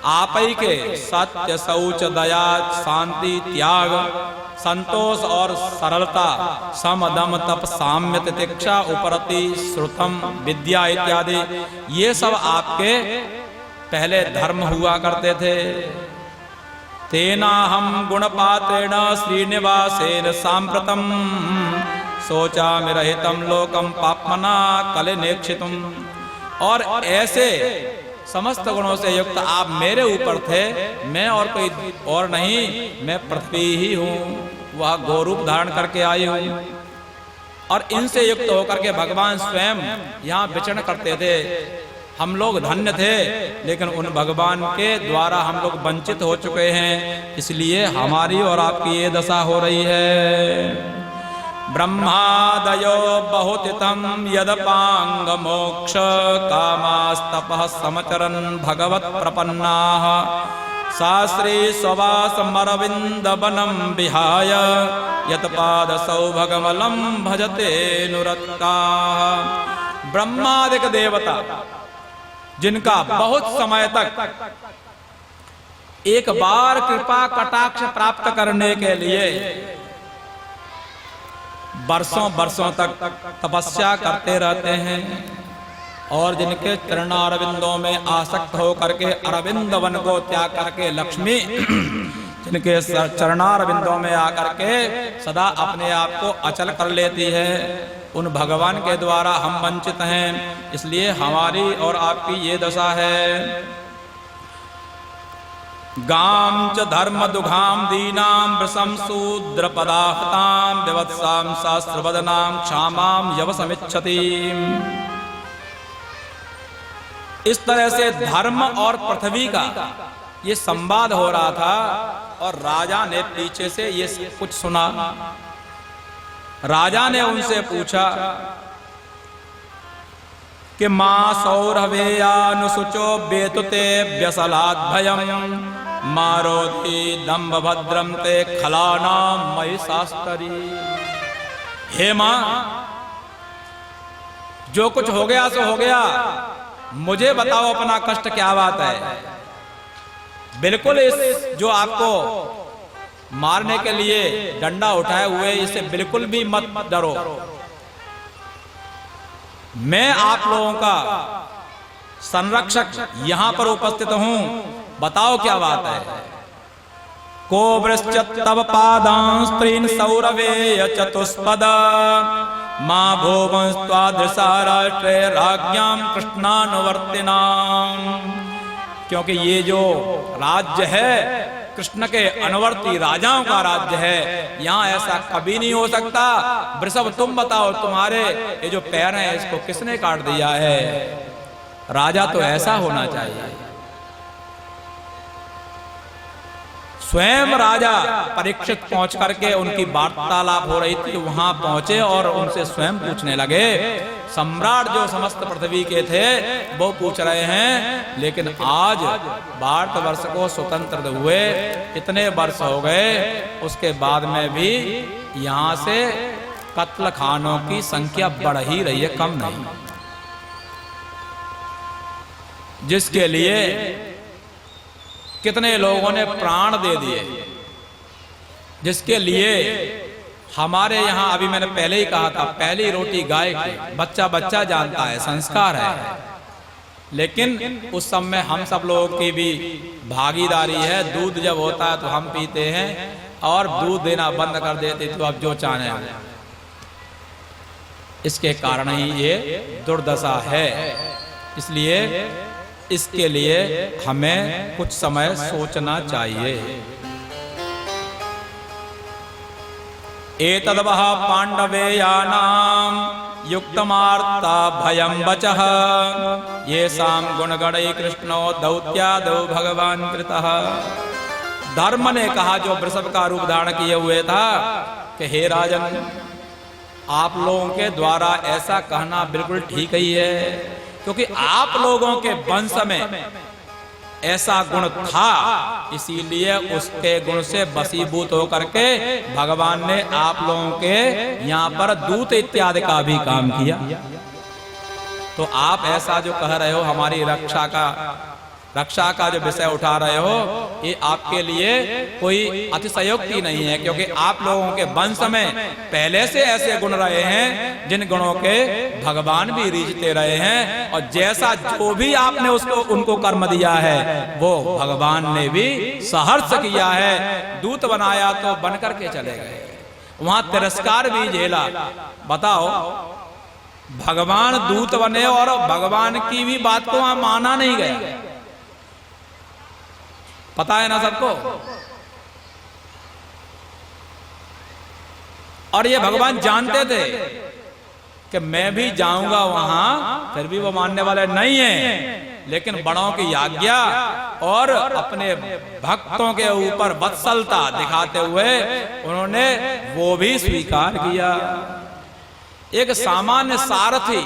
आप ही के सत्य, शौच, दया, शांति, त्याग, संतोष और सरलता, सम, दम, तप, साम्य, तितिक्षा, उपरति, श्रुतम, विद्या इत्यादि, ये सब आपके पहले धर्म हुआ करते थे। तेना हम गुणपात्रेण श्रीनिवासेन सांप्रतम सोचामि रहितम लोकम पाप्मना कलिनेक्षितुम। और ऐसे समस्त गुणों से युक्त आप मेरे ऊपर थे, मैं और कोई और नहीं, मैं पृथ्वी ही हूँ, वह गोरूप धारण करके आई हूँ। और इनसे युक्त होकर के भगवान स्वयं यहाँ विचरण करते थे। हम लोग धन्य थे, लेकिन उन भगवान के द्वारा हम लोग वंचित हो चुके हैं, इसलिए हमारी और आपकी ये दशा हो रही है। ब्रह्मादयो बहुतितं यदपांग मोक्ष कामास्तपः समचरन् भगवत् प्रपन्नाः शास्त्री स्ववासमरविन्दवनं विहाय यत्पाद सौभगमलं भजते नुरक्ताः। ब्रह्मादिक देवता जिनका बहुत समय तक एक बार कृपा कटाक्ष प्राप्त करने के लिए वर्षों वर्षों तक तपस्या करते रहते हैं, और जिनके चरणारविंदों में आसक्त होकर के अरविंद वन को त्याग करके लक्ष्मी जिनके चरणारविंदों में आकर के सदा अपने आप को अचल कर लेती है, उन भगवान के द्वारा हम वंचित हैं, इसलिए हमारी और आपकी ये दशा है। गाम च धर्म दुघाम दीनाम वृषम शूद्र पदाहताम विवत्साम शास्त्रवदनाम क्षामाम यवसमिच्छति। इस तरह से धर्म और पृथ्वी का ये संवाद हो रहा था, और राजा ने पीछे से ये कुछ सुना। राजा ने उनसे पूछा कि मां सौरभेयानुसुचो बेतुते व्यसलाद भयम मारोति दम्भ भद्रम ते खलाना मयि शास्त्री। हे मां, जो कुछ हो गया सो हो गया, मुझे बताओ अपना कष्ट क्या बात है। बिल्कुल इस जो आपको मारने के लिए डंडा उठाए हुए, इससे बिल्कुल भी मत डरो। मैं आप लोगों का संरक्षक यहां पर उपस्थित हूं, बताओ क्या बात है। को वृश्चित तव पादांस्त्रीन् सौरवे चतुष्पद मां भुवंस्त्वादृशा राष्ट्रे राज्ञां कृष्णानुवर्तिनां। क्योंकि ये जो राज्य है कृष्ण के अनुवर्ती राजाओं का राज्य है, यहाँ ऐसा कभी नहीं हो सकता। वृषभ, तुम बताओ, तुम्हारे ये जो पैर हैं इसको किसने काट दिया है? राजा तो ऐसा होना चाहिए। स्वयं राजा परीक्षित पहुंच करके उनकी वार्तालाप हो रही थी, वहां पहुंचे और उनसे स्वयं पूछने लगे। सम्राट जो समस्त पृथ्वी के थे वो पूछ रहे हैं, लेकिन आज भारतवर्ष को स्वतंत्र हुए इतने वर्ष हो गए, उसके बाद में भी यहां से कत्ल खानों की संख्या बढ़ ही रही है, कम नहीं। जिसके लिए कितने लोगों ने प्राण दे दिए, जिसके लिए हमारे यहाँ अभी मैंने पहले ही कहा था, पहली रोटी गाय की, बच्चा बच्चा जानता है, संस्कार है। लेकिन उस समय हम सब लोगों की भी भागीदारी है। दूध जब होता है तो हम पीते हैं और दूध देना बंद कर देते तो अब जो चाहे। इसके कारण ही ये दुर्दशा है। इसलिए इसके लिए हमें कुछ समय सोचना चाहिए। एतद्वः पांडवेयानां युक्तमार्ता भयं वचः येषां गुणगणै कृष्णो दौत्यादौ भगवान कृतः। धर्म ने कहा, जो वृषभ का रूप धारण किए हुए था, कि हे राजन, आप लोगों के द्वारा ऐसा कहना बिल्कुल ठीक ही है, क्योंकि आप लोगों के वंश में ऐसा गुण था, इसीलिए उसके गुण से वशीभूत होकर के भगवान ने आप लोगों के यहाँ पर दूत इत्यादि का भी काम किया। तो आप ऐसा जो कह रहे हो, हमारी रक्षा का जो विषय उठा रहे हो, ये आपके लिए कोई अतिशयोक्ति नहीं है, क्योंकि आप लोगों के वंश में पहले से ऐसे गुण रहे हैं जिन गुणों के भगवान भी रीझते रहे हैं, और जैसा जो भी आपने उनको कर्म दिया है वो भगवान ने भी सहर्ष किया है। दूत बनाया तो बन करके चले गए, वहां तिरस्कार भी झेला। बताओ, भगवान दूत बने और भगवान की भी बात को वहां माना नहीं गया। पता है ना सबको। और ये भगवान जानते थे कि मैं भी जाऊंगा वहां, फिर भी वो मानने वाले नहीं हैं। लेकिन बड़ों की आज्ञा और अपने भक्तों के ऊपर वत्सलता दिखाते हुए उन्होंने वो भी स्वीकार किया। एक सामान्य सारथी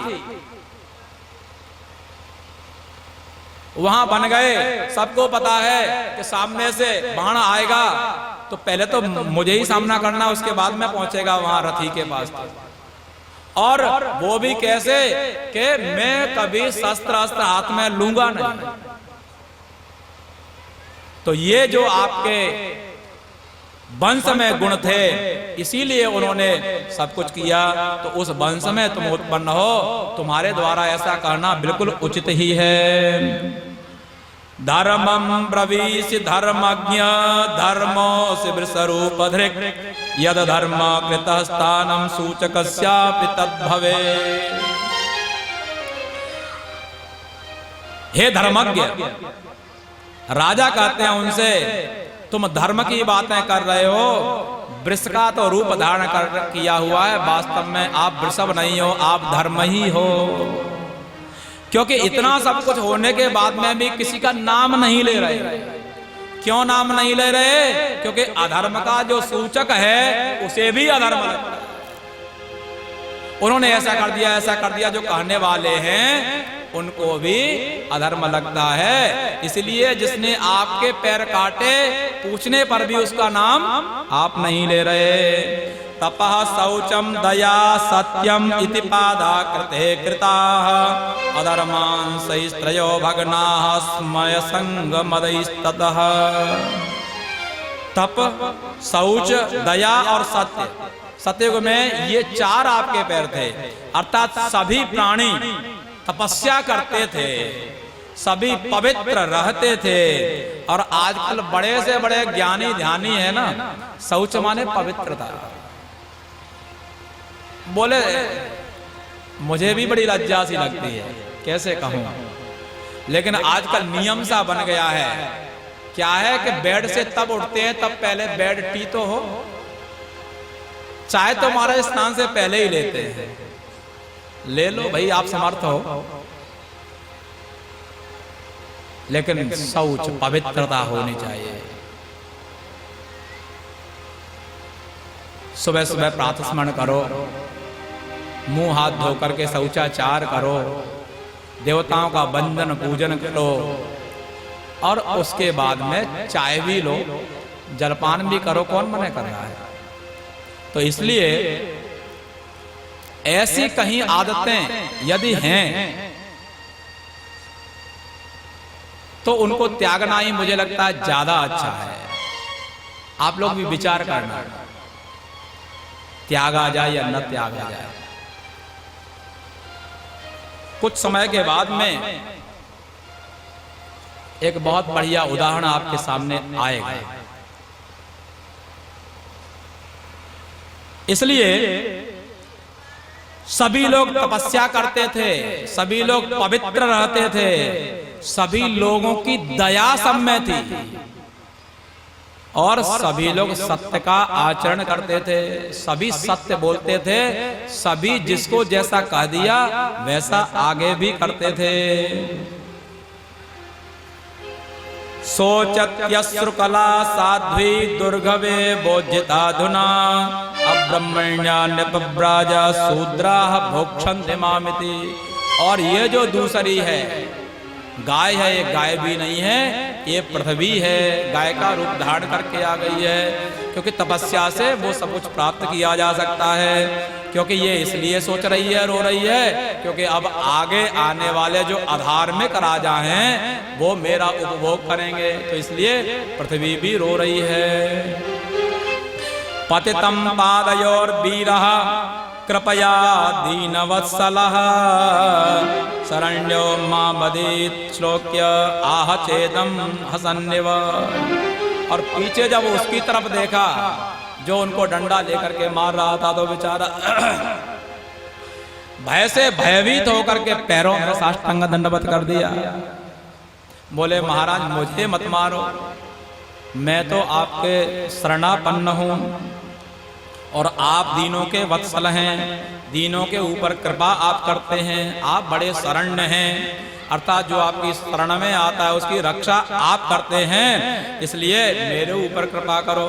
वहां बन गए। सबको पता है कि सामने से बाण आएगा तो पहले तो मुझे ही सामना करना, उसके बाद में पहुंचेगा वहां रथी के पास। और वो भी कैसे कि मैं कभी शस्त्र अस्त्र हाथ में लूंगा नहीं। तो ये जो आपके वंश में गुण थे, इसीलिए उन्होंने सब कुछ किया। तो उस वंश में तुम उत्पन्न हो, तुम्हारे द्वारा ऐसा करना बिल्कुल उचित ही है। धर्मं ब्रवीषि धर्मज्ञ धर्मो वृषरूप धृक् यद धर्म कृतः स्थानं सूचकस्यापि तद्भवे। हे धर्मज्ञ, राजा कहते हैं उनसे, तुम धर्म की बातें कर रहे हो, वृष का तो रूप धारण किया हुआ है, वास्तव में आप वृषभ नहीं हो, आप धर्म ही हो। क्योंकि इतना सब कुछ होने के बाद में भी किसी का नाम नहीं ले रहे। क्यों नाम नहीं ले रहे? क्योंकि अधर्म का जो सूचक है उसे भी अधर्म लगता है। उन्होंने ऐसा कर दिया, जो कहने वाले हैं उनको भी अधर्म लगता है। इसलिए जिसने आपके पैर काटे, पूछने पर भी उसका नाम आप नहीं ले रहे। तपः शौचम दया सत्यम इति पादा कृते कृताः अधर्मांसैस्त्रयो भग्नाः स्मय संगमदैस्ततः। तप, शौच, दया और सत्य, सतयुग में ये चार आपके पैर थे। अर्थात सभी प्राणी तपस्या करते थे, सभी पवित्र रहते थे। और आजकल बड़े से बड़े ज्ञानी ध्यानी है ना, शौच माने पवित्रता। बोले मुझे भी बड़ी लज्जा सी लगती है, कैसे कहूं, लेकिन आजकल नियम सा बन गया है। क्या है कि बेड से तब उठते हैं तब पहले बेड टी तो हो, चाहे तो हमारे स्नान से पहले ही लेते हैं। ले लो भाई, आप समर्थ हो, लेकिन शौच पवित्रता होनी चाहिए। सुबह सुबह प्रातः स्मरण करो, मुंह हाथ धो करके शौचाचार करो, देवताओं का वंदन पूजन करो और उसके बाद में चाय भी लो, जलपान भी करो। कौन मना कर रहा है? तो इसलिए ऐसी कहीं आदतें यदि हैं तो उनको त्यागना ही मुझे लगता है ज्यादा अच्छा है। आप लोग भी विचार करना, त्यागा जाए या न त्यागा जाए। कुछ समय के बाद में एक बहुत बढ़िया उदाहरण आपके सामने आएगा। इसलिए सभी लोग तपस्या करते थे, सभी लोग पवित्र रहते थे, सभी लोगों की दया सब में थी और सभी लोग सत्य का आचरण करते थे, सभी सत्य बोलते थे, सभी जिसको जैसा कह दिया वैसा आगे भी करते थे। सोचत्यश्रुकला साध्वी दुर्गवे बोध्यताधुना अब्रह्मण्या निपब्राजा शूद्राः भोक्षन्ते मामिति। और ये जो दूसरी है गाय है, ये गाय भी नहीं है, ये पृथ्वी है, गाय का रूप धारण करके आ गई है, क्योंकि तपस्या से वो सब कुछ प्राप्त किया जा सकता है। क्योंकि ये इसलिए सोच रही है, रो रही है, क्योंकि अब आगे आने वाले जो अधार्मिक राजा हैं वो मेरा उपभोग करेंगे, तो इसलिए पृथ्वी भी रो रही है। पतितं पादयोर्वीरः कृपया दीनवत्सलः शरण्यो मामदीत् श्लोक्य आह चेदं हसन्निव। और पीछे जब उसकी तरफ देखा जो उनको डंडा लेकर के मार रहा था, तो बेचारा भय से भयभीत होकर के पैरों में साष्टांग दंडवत कर दिया। बोले महाराज मुझे मत मारो, मैं तो आपके शरणापन्न हूं और आप दीनों के वत्सल हैं, दीनों के ऊपर कृपा आप करते हैं, आप बड़े शरण्य हैं, अर्थात जो आपकी शरण में आता है उसकी रक्षा आप करते हैं, इसलिए मेरे ऊपर कृपा करो।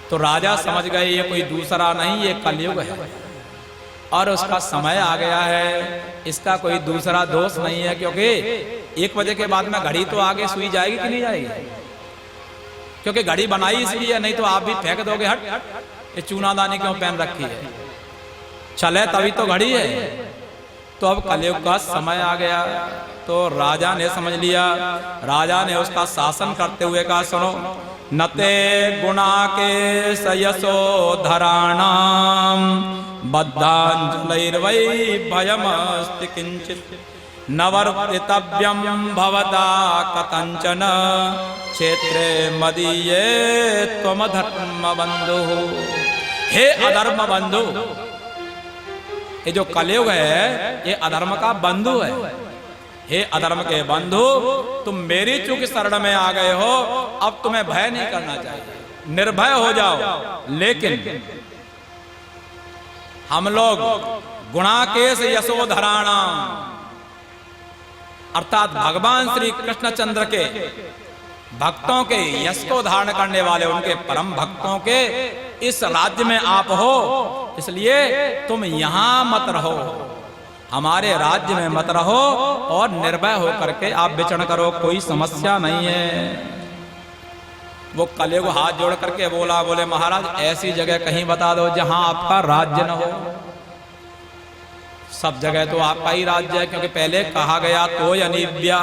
तो राजा समझ गए ये कोई दूसरा नहीं, ये कलयुग है और उसका समय आ गया है, इसका कोई दूसरा दोष नहीं है। क्योंकि 1 बजे के बाद में घड़ी तो आगे सुई जाएगी कि नहीं जाएगी? क्योंकि घड़ी बनाई इसलिए, नहीं तो आप भी फेंक दोगे, हट ये चूनादानी क्यों पहन रखी है, चले तभी तो घड़ी है। तो अब कलयुग का समय आ गया, तो राजा ने समझ लिया। राजा ने उसका शासन करते हुए कहा सुनो, नते गुणा के सयसो धराणाम बद्धांजलैर्वै भयमस्ति किंचित नवर्तितव्यं भवता कथंचन क्षेत्रे मदीये त्वमधर्म बंधु। हे अधर्म बंधु, ये जो कलयुग है ये अधर्म का बंधु है। हे अधर्म के बंधु, तुम मेरी चूक शरण में आ गए हो, अब तुम्हें भय नहीं करना चाहिए, निर्भय हो जाओ। लेकिन हम लोग गुणाकेश यशोधराणा, अर्थात भगवान श्री कृष्णचंद्र के भक्तों के यश को धारण करने वाले, उनके परम भक्तों के इस राज्य में आप हो, इसलिए तुम यहां मत रहो, हमारे राज्य में मत रहो और निर्भय होकर के आप विचरण करो, कोई समस्या नहीं है। वो कलयुग हाथ जोड़ करके बोला, बोले महाराज ऐसी जगह कहीं बता दो जहां आपका राज्य न हो। सब जगह तो आपका ही राज्य है, क्योंकि पहले कहा गया तो अनिव्या,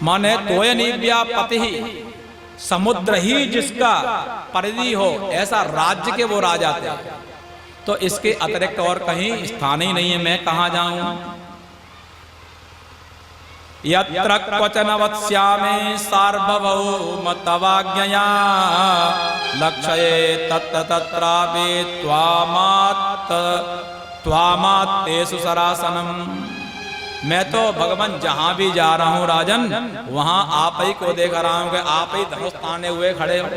माने तो अनिव्या पति ही, समुद्र ही जिसका परिधि हो ऐसा राज्य के वो राजा थे। तो इसके अतिरिक्त और कहीं स्थान ही नहीं है, मैं कहां जाऊं। यत्र क्वचन वत्स्यामि सार्वभौम तवाज्ञया लक्ष्ये तत्र तत्रापि त्वामात्तेषु सरासनम। मैं तो भगवान जहां भी जा रहा हूं राजन, वहां आप ही को देख रहा हूं कि आप ही धनुष ताने हुए खड़े हो,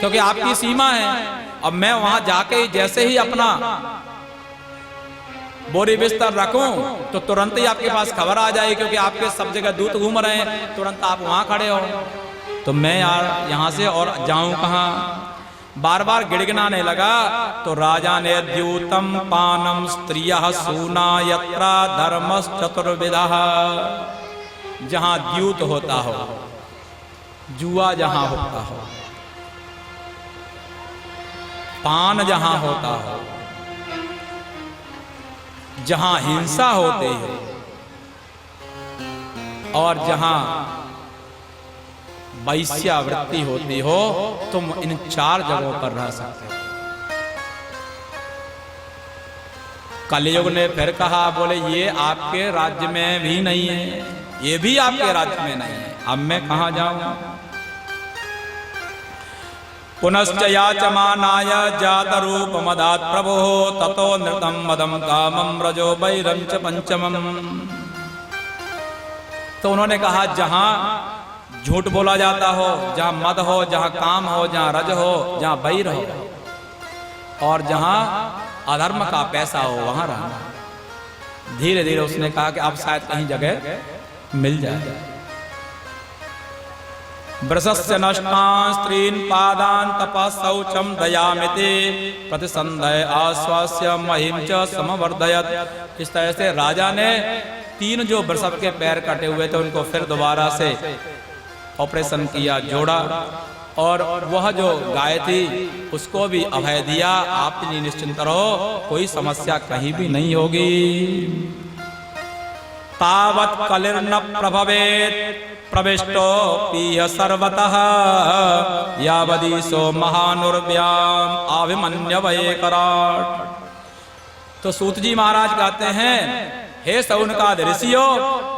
क्योंकि आपकी सीमा है। अब मैं वहां जाके जैसे ही अपना बोरी बिस्तर रखूं तो तुरंत ही आपके पास खबर आ जाएगी, क्योंकि आपके सब जगह दूत घूम रहे हैं, तुरंत आप वहां खड़े हो। तो मैं यार यहाँ से और जाऊं कहाँ। बार बार गिड़गिड़ाने लगा तो राजा ने द्यूतम पानम स्त्रियः सूना यत्रा धर्मस् चतुर्विधः, जहां द्यूत होता हो, जुआ जहां होता हो, पान जहां होता हो, जहां हिंसा होती है और जहां वैश्यावृत्ति होती हो, तुम इन 4 जगहों पर रह सकते हो। कलयुग ने फिर कहा, बोले ये आपके राज्य में भी नहीं है, ये भी आपके राज्य में नहीं है, अब मैं कहां जाऊं। पुनश्च याचमानाय जात रूप मदात प्रभो ततो नृतम मदम कामम रजो वैरम च पंचमम। तो उन्होंने कहा जहां झूठ बोला जाता हो, जहां मद हो, जहां काम हो, जहां रज हो, जहां बैर हो, और जहां अधर्म का पैसा हो, वहां रहना। धीरे धीरे उसने कहा कि अब शायद कहीं जगह मिल जाए। वृषस्य नष्टान स्त्रीन पादान तपः शौचम दयामिति प्रतिसंधय आश्वास्य महिम च समवर्धयत्। इस तरह से राजा ने 3 जो वृषभ के पैर कटे हुए थे उनको फिर दोबारा से ऑपरेशन किया, जोड़ा, और वह जो गाय थी उसको भी अभय दिया, आप निश्चिंत रहो, कोई समस्या कहीं भी नहीं होगी। तावत् कलिर्न प्रभवेत् प्रविष्टो पीय सर्वतः यावदीशो महानुर्व्याम अभिमन्यवैकराट। तो सूत जी महाराज कहते हैं, हे शौनकादि ऋषियों,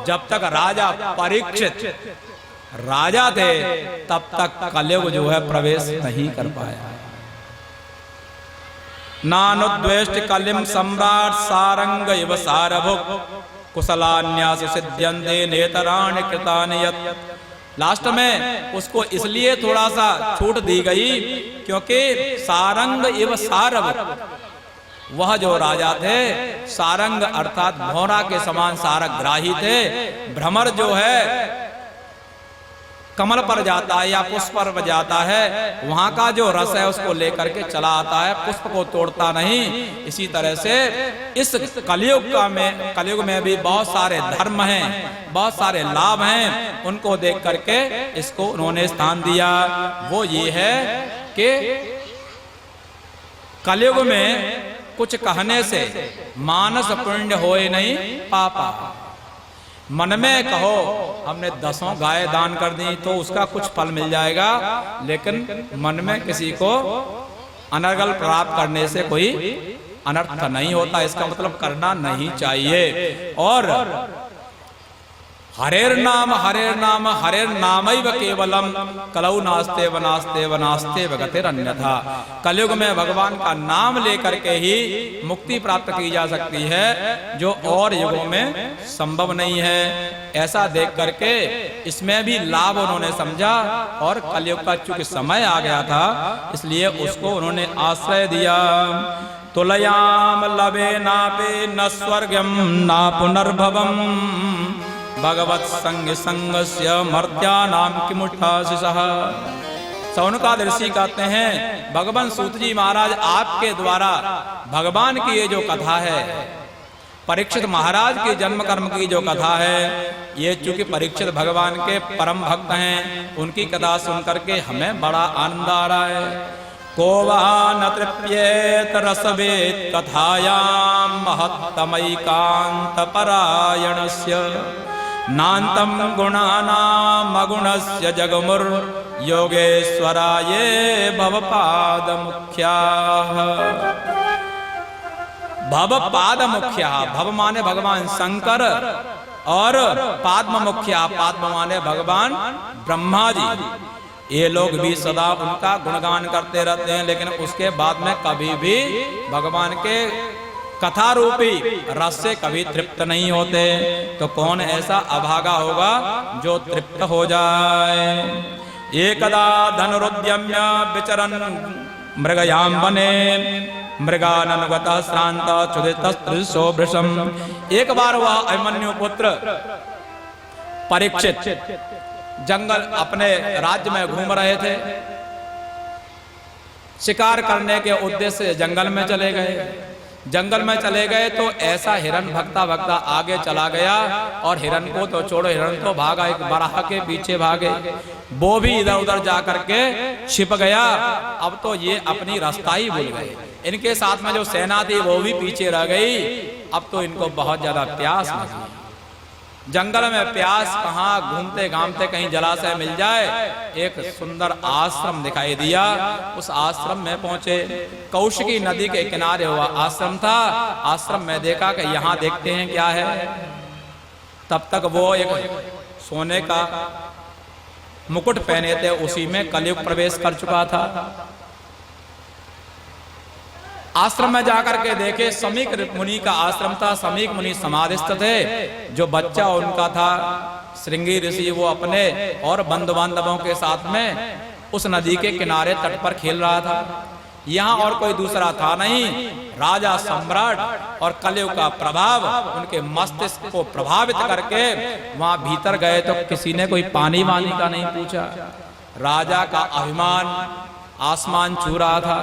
जब तक राजा परीक्षित राजा थे तब तक कलयुग जो है प्रवेश नहीं कर पाया। नानुद्वेष्ट कलिम सम्राट सारंग इव सारभुक कुशलान्यास सिद्ध्यन्ते नेतराणि कृतानि यत्। लास्ट में उसको इसलिए थोड़ा सा छूट दी गई क्योंकि सारंग इव सारभुक, वह जो राजा थे सारंग अर्थात भौरा के समान सारग्राही थे। भ्रमर जो है कमल पर जाता है या पुष्प पर जाता है, वहां का जो रस है उसको लेकर के चला आता है, पुष्प को तोड़ता नहीं। इसी तरह से इस कलयुग में भी बहुत सारे धर्म हैं, बहुत सारे लाभ हैं, उनको देख करके इसको उन्होंने स्थान दिया। वो ये है कि कलयुग में कुछ कहने से मानस पुण्य होए नहीं पापा। मन में कहो हमने 10 गाय दान कर दी तो उसका कुछ फल मिल जाएगा, लेकिन मन में किसी को अनर्गल प्राप्त करने से कोई अनर्थ नहीं होता, इसका मतलब करना नहीं चाहिए। और हरेर नाम हरेर नामैव केवलम कलौ नास्ते वनास्ते वनास्ते वगतिर अन्यथा। कलयुग में भगवान का नाम लेकर के ही मुक्ति प्राप्त की जा सकती है, जो और युगों में संभव नहीं है। ऐसा देख करके इसमें भी लाभ उन्होंने समझा, और कलयुग का चूंकि समय आ गया था इसलिए उसको उन्होंने आश्रय दिया। तुलयाम लवे नापे न स्वर्गम ना पुनर्भवम भगवत संग संगस्य मर्त्यानाम किमुठाशिषः। शौनकादि ऋषि कहते हैं, भगवान सूत जी महाराज आपके द्वारा भगवान की ये जो कथा है, परीक्षित महाराज के जन्म कर्म की जो कथा है, ये चूंकि परीक्षित भगवान के परम भक्त हैं, उनकी कथा सुन करके हमें बड़ा आनंद आ रहा है। को वा न तृप्येत रसवेत कथायाम महत्तमैकांत परायणस्य नान्तं गुणानाम अगुणस्य जगमुर योगेश्वराय भवपाद मुख्याः। भवपाद मुख्याः, भव माने भगवान शंकर, और पाद्म मुख्या, पाद्म माने भगवान ब्रह्मा जी। ये लोग भी सदा उनका गुणगान करते रहते हैं, लेकिन उसके बाद में कभी भी भगवान के कथा रूपी रस से कभी तृप्त नहीं होते। तो कौन ऐसा अभागा होगा जो तृप्त हो जाए। एकदा धनुरुद्यम्य विचरन् मृगयाम वने मृगाननुगतः श्रांता चुदितस्त्रिशो वृषम्। एक बार वह अभिमन्यु पुत्र परीक्षित जंगल अपने राज्य में घूम रहे थे, शिकार करने के उद्देश्य से जंगल में चले गए। जंगल में चले गए तो ऐसा हिरन भगता भगता आगे चला गया, और हिरन को तो छोड़ो, हिरन तो भागा, एक बराह के पीछे भागे, वो भी इधर उधर जा करके छिप गया। अब तो ये अपनी रास्ता ही भूल गए। इनके साथ में जो सेना थी वो भी पीछे रह गई। अब तो इनको बहुत ज्यादा प्यास लगी। जंगल में प्यास कहाँ, घूमते घामते कहीं जलाशय मिल जाए, एक सुंदर आश्रम दिखाई दिया। उस आश्रम में पहुंचे। कौशिकी नदी के किनारे हुआ आश्रम था। आश्रम में देखा कि यहाँ देखते हैं क्या है। तब तक वो एक सोने का मुकुट पहने थे, उसी में कलयुग प्रवेश कर चुका था। आश्रम में जाकर के देखे, समीक मुनि का आश्रम था। समीक मुनि समाधिस्थ थे। जो बच्चा उनका था श्रृंगी ऋषि, वो अपने और बंधु बांधवों के साथ में उस नदी के किनारे तट पर खेल रहा था। यहाँ और कोई दूसरा था नहीं। राजा सम्राट और कलयुग का प्रभाव उनके मस्तिष्क को प्रभावित करके वहां भीतर गए तो किसी ने कोई पानी वानी का नहीं पूछा। राजा का अभिमान आसमान छू रहा था,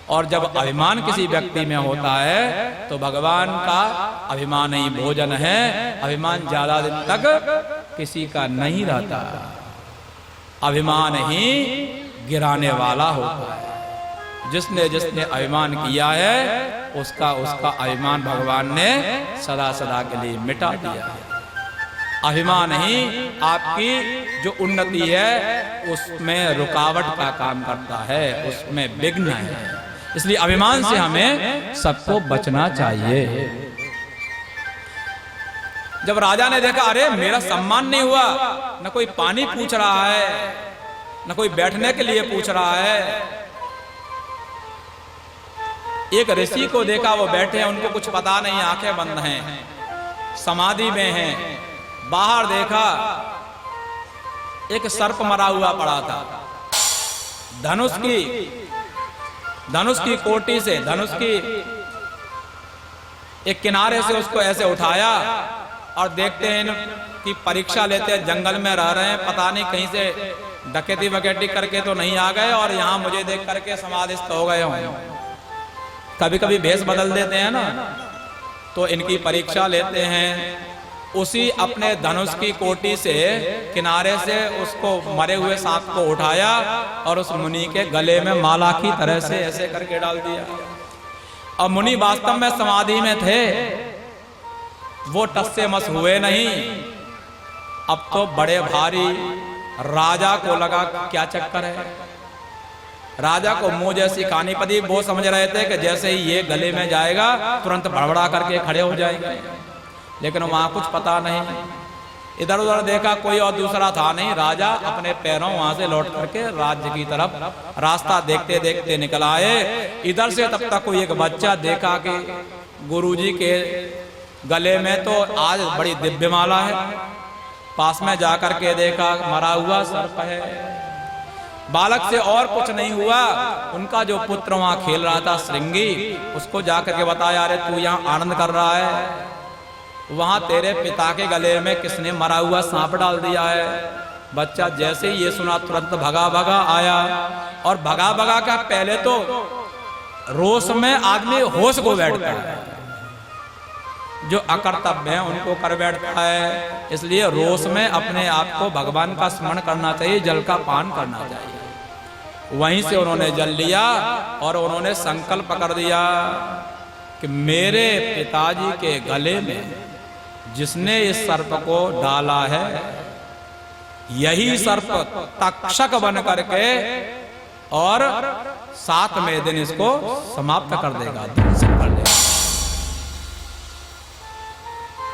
और जब अभिमान किसी व्यक्ति में होता है तो भगवान का अभिमान ही भोजन है। अभिमान ज्यादा दिन तक किसी का नहीं रहता। अभिमान ही गिराने वाला होता है। जिसने जिसने अभिमान किया है उसका अभिमान भगवान ने सदा सदा के लिए मिटा दिया है। अभिमान ही आपकी जो उन्नति है उसमें रुकावट का काम करता है, उसमें विघ्न है। इसलिए अभिमान से हमें सबको बचना चाहिए। जब राजा ने देखा, अरे मेरा सम्मान नहीं हुआ, न कोई पानी पूछ रहा है, न कोई बैठने के लिए पूछ रहा है। एक ऋषि को देखा, वो बैठे हैं, उनको कुछ पता नहीं, आंखें बंद हैं, समाधि में हैं। बाहर देखा, एक सर्प मरा हुआ पड़ा था। धनुष की कोटी से, धनुष की एक किनारे से उसको ऐसे उठाया, और देखते हैं कि परीक्षा लेते हैं। जंगल में रह रहे हैं, पता नहीं कहीं से डकैती वकैती करके तो नहीं आ गए, और यहाँ मुझे देख करके समाधिस्थ हो गए हों। कभी कभी भेष बदल देते हैं ना, तो इनकी परीक्षा लेते हैं। उसी अपने धनुष की कोटी से किनारे से उसको मरे हुए सांप को उठाया, और उस मुनि के गले में माला की तरह से ऐसे करके डाल दिया। और मुनि वास्तव में समाधि में थे, वो टस से मस हुए नहीं। अब तो बड़े भारी राजा को लगा क्या चक्कर है। राजा को मुंह जैसी खानी पड़ी। वो समझ रहे थे कि जैसे ही ये गले में जाएगा तुरंत भड़बड़ा करके खड़े हो जाएंगे, लेकिन वहां कुछ पता नहीं। इधर उधर देखा, कोई और दूसरा था नहीं। राजा अपने पैरों वहां से लौट करके राज्य की तरफ रास्ता देखते देखते निकल आए। इधर से तब तक कोई एक बच्चा देखा कि गुरुजी के गले में तो आज बड़ी दिव्य माला है। पास में जाकर के देखा, मरा हुआ सर्प है। बालक से और कुछ नहीं हुआ। उनका जो पुत्र वहां खेल रहा था श्रृंगी, उसको जाकर के बताया, अरे तू यहाँ आनंद कर रहा है, वहां तेरे पिता के गले में किसने मरा हुआ सांप डाल दिया है। बच्चा जैसे ही ये सुना तुरंत भगा भगा आया, और भगा भगा का पहले तो रोष में आदमी होश को बैठता है, जो अकर्तव्य है उनको कर बैठता है। इसलिए रोष में अपने आप को भगवान का स्मरण करना चाहिए, जल का पान करना चाहिए। वहीं से उन्होंने जल लिया और उन्होंने संकल्प कर दिया कि मेरे पिताजी के गले में जिसने इस सर्प को डाला है, यही सर्प तक्षक बन करके और 7वें दिन इसको समाप्त कर देगा, ध्वंस कर देगा।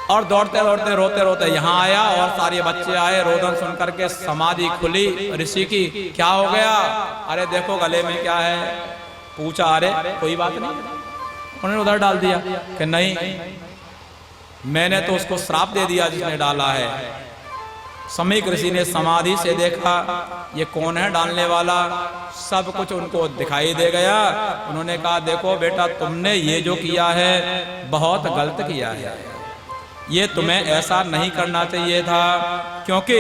और दौड़ते दौड़ते रोते रोते यहाँ आया, और सारे बच्चे आए। रोदन सुन करके समाधि खुली ऋषि की। क्या हो गया? अरे देखो गले में क्या है। पूछा, अरे कोई बात नहीं। उन्होंने उधर डाल दिया कि नहीं, मैंने तो उसको श्राप दे दिया जिसने डाला है। समीक ऋषि ने समाधि से देखा, ये कौन है डालने वाला, सब कुछ उनको दिखाई दे गया। उन्होंने कहा, देखो बेटा, तुमने ये जो किया है बहुत गलत किया है। ये तुम्हें ऐसा नहीं करना चाहिए था, क्योंकि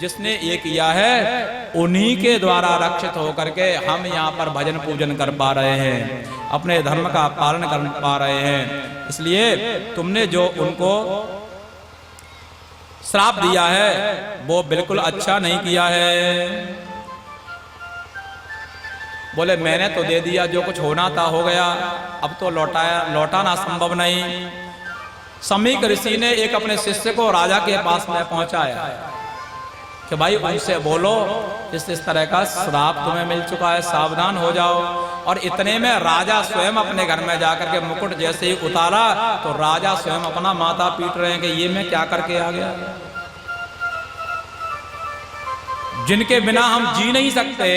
जिसने ये किया है उन्हीं के द्वारा रक्षित होकर के हम यहाँ पर भजन पूजन कर पा रहे हैं, अपने धर्म का पालन कर पा रहे हैं। इसलिए तुमने जो उनको श्राप दिया है वो बिल्कुल अच्छा नहीं किया है। बोले मैंने तो दे दिया, जो कुछ होना था हो गया, अब तो लौटाना संभव नहीं। समीक ऋषि ने एक अपने शिष्य को राजा के पास में पहुंचाया कि भाई उनसे बोलो इस तरह का श्राप तुम्हें मिल चुका है, सावधान हो जाओ। और इतने में राजा स्वयं अपने घर में जाकर के मुकुट जैसे ही उतारा तो राजा स्वयं अपना माथा पीट रहे हैं कि ये मैं क्या करके आ गया, जिनके बिना हम जी नहीं सकते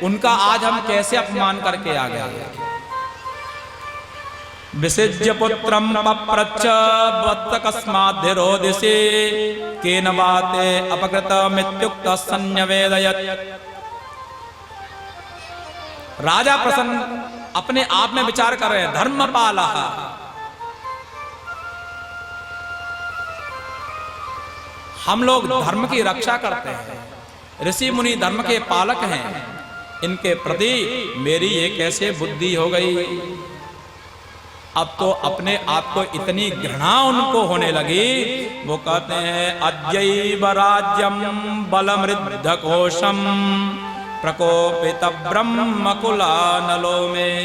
उनका आज हम कैसे अपमान करके आ गए। विसिज्य पुत्रम पप्रच्छ वत्तकस्माद्धिरोदिषि केन वाते अपकृतमित्युक्त संन्यवेदयत्। राजा प्रसन्न अपने आप में विचार कर रहे हैं, धर्मपालः, हम लोग धर्म की रक्षा करते हैं, ऋषि मुनि धर्म के पालक हैं, इनके प्रति मेरी ये कैसे बुद्धि हो गई। अब तो अपने आप को इतनी घृणा उनको होने लगी, वो कहते हैं अद्यैव राज्यम बलमृद्धकोशम प्रकोपित ब्रह्मकुलानलो में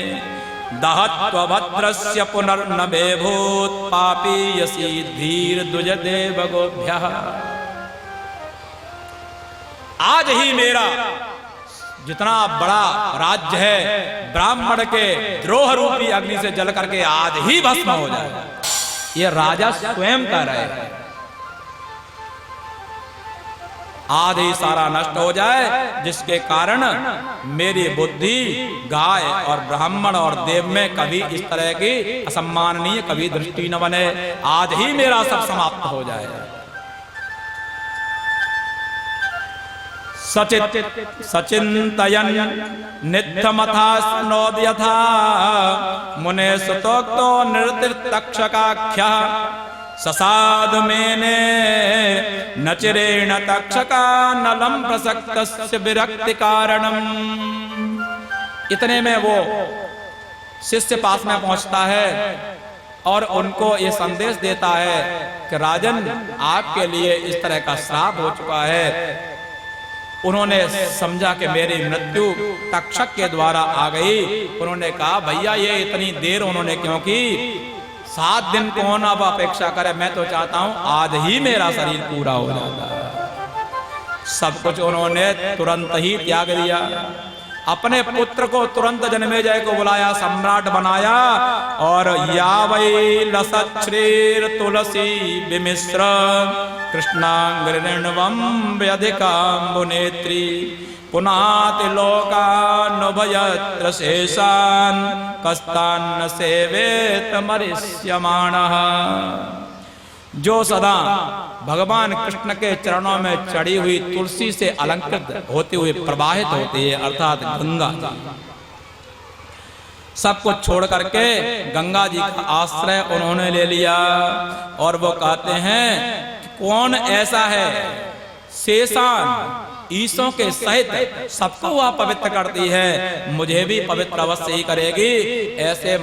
दहत्वभद्रस्य पुनर्न बेभूत पापीयसी धीर द्विज देव गोभ्यः। आज ही मेरा जितना बड़ा राज्य है ब्राह्मण के द्रोह रूपी अग्नि से जल करके आज ही भस्म हो जाए, ये राजा स्वयं कह रहे हैं। आज ही सारा नष्ट हो जाए, जिसके कारण मेरी बुद्धि गाय और ब्राह्मण और देव में कभी इस तरह की असम्माननीय कभी दृष्टि न बने, आज ही मेरा सब समाप्त हो जाए। सचिंतयन् नित्यमथास्नोद यथा मुने सुतोक्तो नृतिर्तक्षकाख्यः ससाधु मेने नचिरेण तक्षकानलं प्रसक्तस्य विरक्ति कारणम्। इतने में वो शिष्य पास में पहुंचता है और उनको ये संदेश देता है कि राजन आपके लिए इस तरह का श्राप हो चुका है। उन्होंने समझा कि मेरी मृत्यु तक्षक के द्वारा आ गई। उन्होंने कहा भैया ये इतनी देर उन्होंने क्यों की, 7 दिन कौन अब अपेक्षा करे, मैं तो चाहता हूं आज ही मेरा शरीर पूरा हो जाता। सब कुछ उन्होंने तुरंत ही त्याग दिया। अपने पुत्र को तुरंत जन्मेजय को बुलाया, सम्राट बनाया और यावै लसच्छ्रीर तुलसी विमिश्र कृष्णांग्रिणवं व्यधिकाम्बुनेत्री पुनाति लोकानुभयत्र शेषान् कस्तान्न सेवेत मरिष्यमाणः। जो सदा भगवान कृष्ण के चरणों में चढ़ी हुई तुलसी से अलंकृत होते हुए प्रवाहित होती है, अर्थात गंगा जी, सब कुछ छोड़ करके गंगा जी का आश्रय उन्होंने ले लिया। और वो कहते हैं कौन ऐसा है, शेषान ईसों के सहित सबको वह पवित्र करती है, मुझे भी पवित्र अवश्य ही करेगी। ऐसे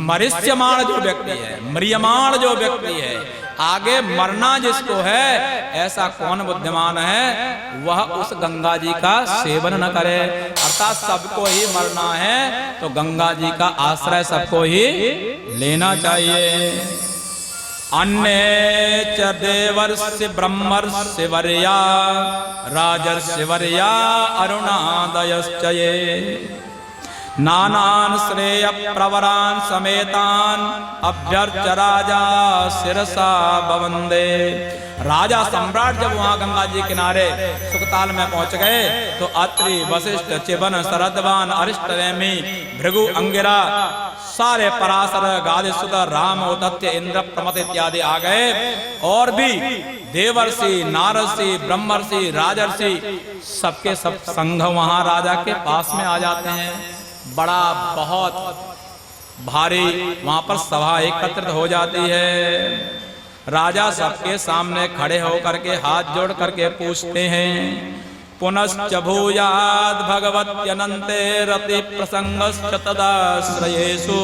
मरिष्यमाण जो व्यक्ति है, म्रियमाण जो व्यक्ति है, आगे मरना जिसको है, ऐसा कौन बुद्धिमान है वह उस गंगा जी का सेवन न करे। अर्थात सबको ही मरना है तो गंगा जी का आश्रय सबको ही लेना चाहिए। अन्ये च देवर्षि ब्रह्मर्षि वर्या राजर्षि वर्या अरुणादयश्च ये नानान श्रेय प्रवरान समेतान अभ्यर्च राजा शिरसा बवंदे। राजा सम्राट जब वहां गंगा जी किनारे सुखताल में पहुंच गए तो अत्रि वशिष्ठ चिवन शरदवान अरिष्टनेमि भृगु अंगिरा सारे पराशर गादिसुत राम उदत्य इंद्र प्रमथ इत्यादि आ गए। और भी देवर्षि नारसी ब्रह्मर्षि राजर्षि सबके सब संघ वहां राजा के पास में आ जाते हैं। बड़ा बहुत भारी वहां पर सभा एकत्रित हो जाती है। राजा सबके सामने खड़े होकर के हाथ जोड़ करके पूछते हैं, पुनश्च भूयाद भगवत्यनन्ते रति प्रसंगश्च तदाश्रयेषु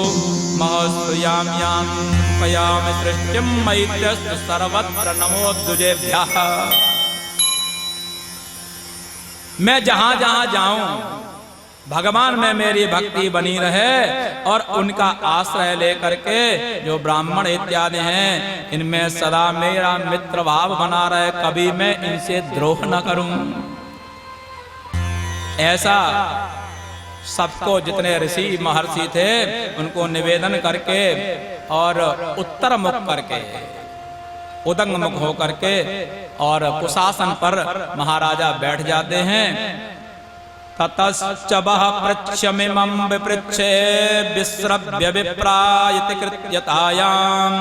महश्रियाम्यां कयामि सृष्टिं मैत्रस्तु सर्वत्र नमो द्विजेभ्यः। मैं जहां जहां जाऊं भगवान में मेरी भक्ति बनी रहे और उनका आश्रय लेकर के जो ब्राह्मण इत्यादि हैं इनमें सदा मेरा मित्र भाव बना रहे, कभी मैं इनसे द्रोह न करूं। ऐसा सबको जितने ऋषि महर्षि थे उनको निवेदन करके और उत्तर मुख करके उदंग मुख होकर के और कुशासन पर महाराजा बैठ जाते हैं। ततश्च वः पृच्छमिमं विपृच्छे विस्रभ्य विप्रायति कृत्यतायां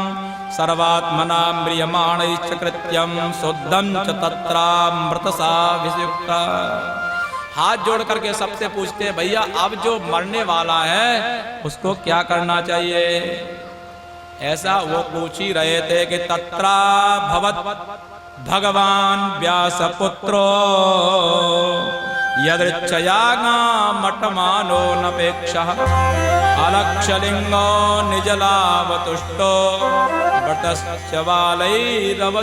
सर्वात्मना म्रियमाणैश्च कृत्यं शुद्धं च तत्रामृतसा वियुक्ता। हाथ जोड़ करके सबसे पूछते हैं, भैया अब जो मरने वाला है उसको क्या करना चाहिए? ऐसा वो पूछ ही रहे थे कि तत्रा भवत भगवान व्यासपुत्रो यदृच्छयागामटमानो नपेक्षः अलक्षलिंगो निजलावतुष्टो व्रतश्च बालैरवधूतवेशः।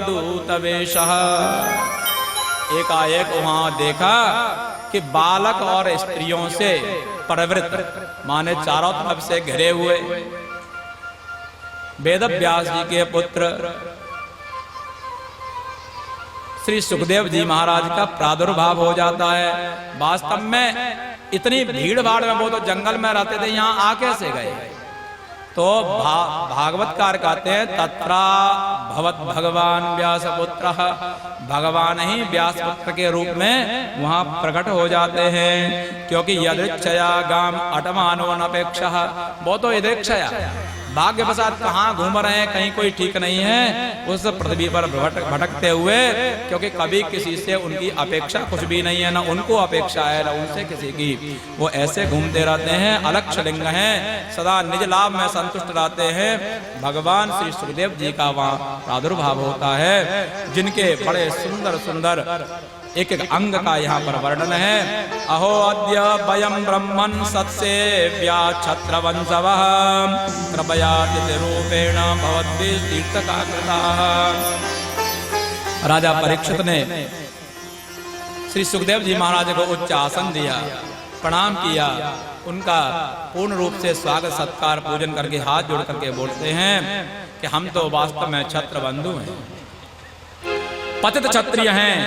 एकाएक वहां देखा कि बालक और स्त्रियों से प्रवृत्त माने चारों तरफ से घिरे हुए वेद व्यास जी के पुत्र श्री सुखदेव जी महाराज का प्रादुर्भाव हो जाता है। वास्तव में इतनी भीड़ भाड़ में वो तो जंगल में रहते थे, यहाँ आ कैसे गए? तो भागवतकार कहते हैं तत्रा भवत भगवान व्यासपुत्र, भगवान ही व्यासपुत्र के रूप में वहां प्रकट हो जाते हैं। क्योंकि यदृच्छया गाम अटमानो नपेक्षः, वो तो यदृच्छया भाग्यवशात कहाँ घूम रहे हैं कहीं कोई ठीक नहीं है उस पृथ्वी पर भटकते हुए, क्योंकि कभी किसी से उनकी अपेक्षा कुछ भी नहीं है, ना उनको अपेक्षा है ना उनसे किसी की। वो ऐसे घूमते रहते हैं, अलक्ष लिंग हैं, सदा निज लाभ में संतुष्ट रहते हैं। भगवान श्री सुखदेव जी का वहाँ प्रादुर्भाव होता है, जिनके बड़े सुंदर सुंदर एक एक अंग का यहाँ पर वर्णन है। अहो अद्य वयं ब्रह्मन् सत्सेव्या छत्रवंशवः कृपयातिथि रूपेण भवद्भिः तीर्थकाकृताः। राजा परीक्षित ने श्री सुखदेव जी महाराज को उच्च आसन दिया, प्रणाम किया, उनका पूर्ण रूप से स्वागत सत्कार पूजन करके हाथ जोड़ करके बोलते हैं कि हम तो वास्तव में छत्र बंधु हैं, पतित क्षत्रिय हैं।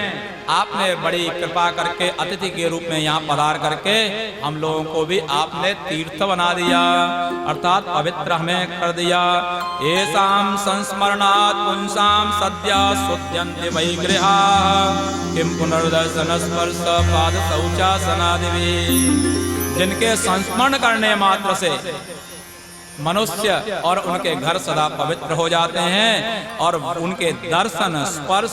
आपने बड़ी कृपा करके अतिथि के रूप में यहाँ पधार करके हम लोगों को भी आपने तीर्थ बना दिया, अर्थात पवित्र हमें कर दिया। येषां संस्मरणात् पुंसां सद्या शुद्ध्यन्ति वै गृहाः किं पुनर्दर्शन स्पर्श पाद शौचासनादिभिः। जिनके संस्मरण करने मात्र से मनुष्य और उनके घर सदा पवित्र हो जाते हैं और उनके दर्शन स्पर्श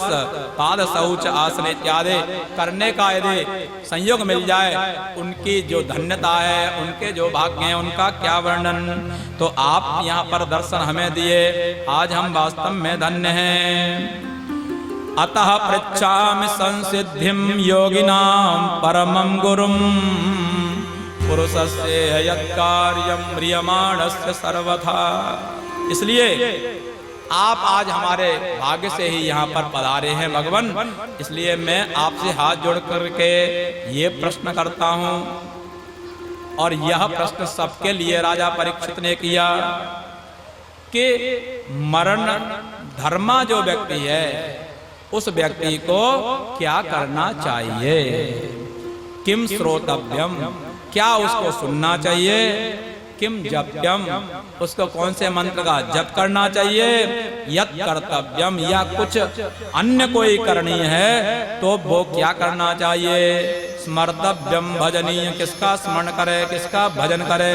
पाद शौच आसन इत्यादि करने का यदि संयोग मिल जाए, उनकी जो धन्यता है, उनके जो भाग्य हैं, उनका क्या वर्णन। तो आप यहाँ पर दर्शन हमें दिए, आज हम वास्तव में धन्य हैं। अतः पृच्छामि संसिद्धिं योगिनां परमं गुरुं पुरुषस्य यत्कार्यं म्रियमाणस्य सर्वथा। इसलिए आप आज हमारे भाग्य से ही यहाँ पर पधारे हैं भगवान, इसलिए मैं आपसे हाथ जोड़ करके ये प्रश्न करता हूँ। और यह प्रश्न सबके लिए राजा परीक्षित ने किया कि मरण धर्मा जो व्यक्ति है उस व्यक्ति को क्या करना चाहिए। किम श्रोतव्यम, क्या उसको सुनना चाहिए। किम जप्यम, उसको कौन से मंत्र का जप करना चाहिए। यत् कर्तव्यम, या कुछ अन्य कोई करनी है तो वो क्या करना चाहिए। स्मर्तव्यम, भजनीय, किसका स्मरण करे, किसका भजन करे।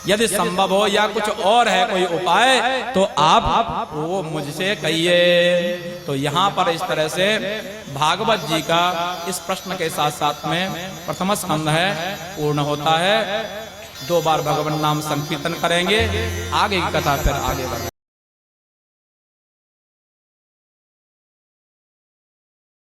यदि संभव हो या कुछ और है कोई उपाय तो आप वो मुझसे कहिए। तो यहाँ पर इस तरह से भागवत जी का इस प्रश्न के साथ साथ में प्रथम स्कंध है पूर्ण होता है। 2 बार भगवान नाम संकीर्तन करेंगे, आगे की कथा फिर आगे बढ़ेगी।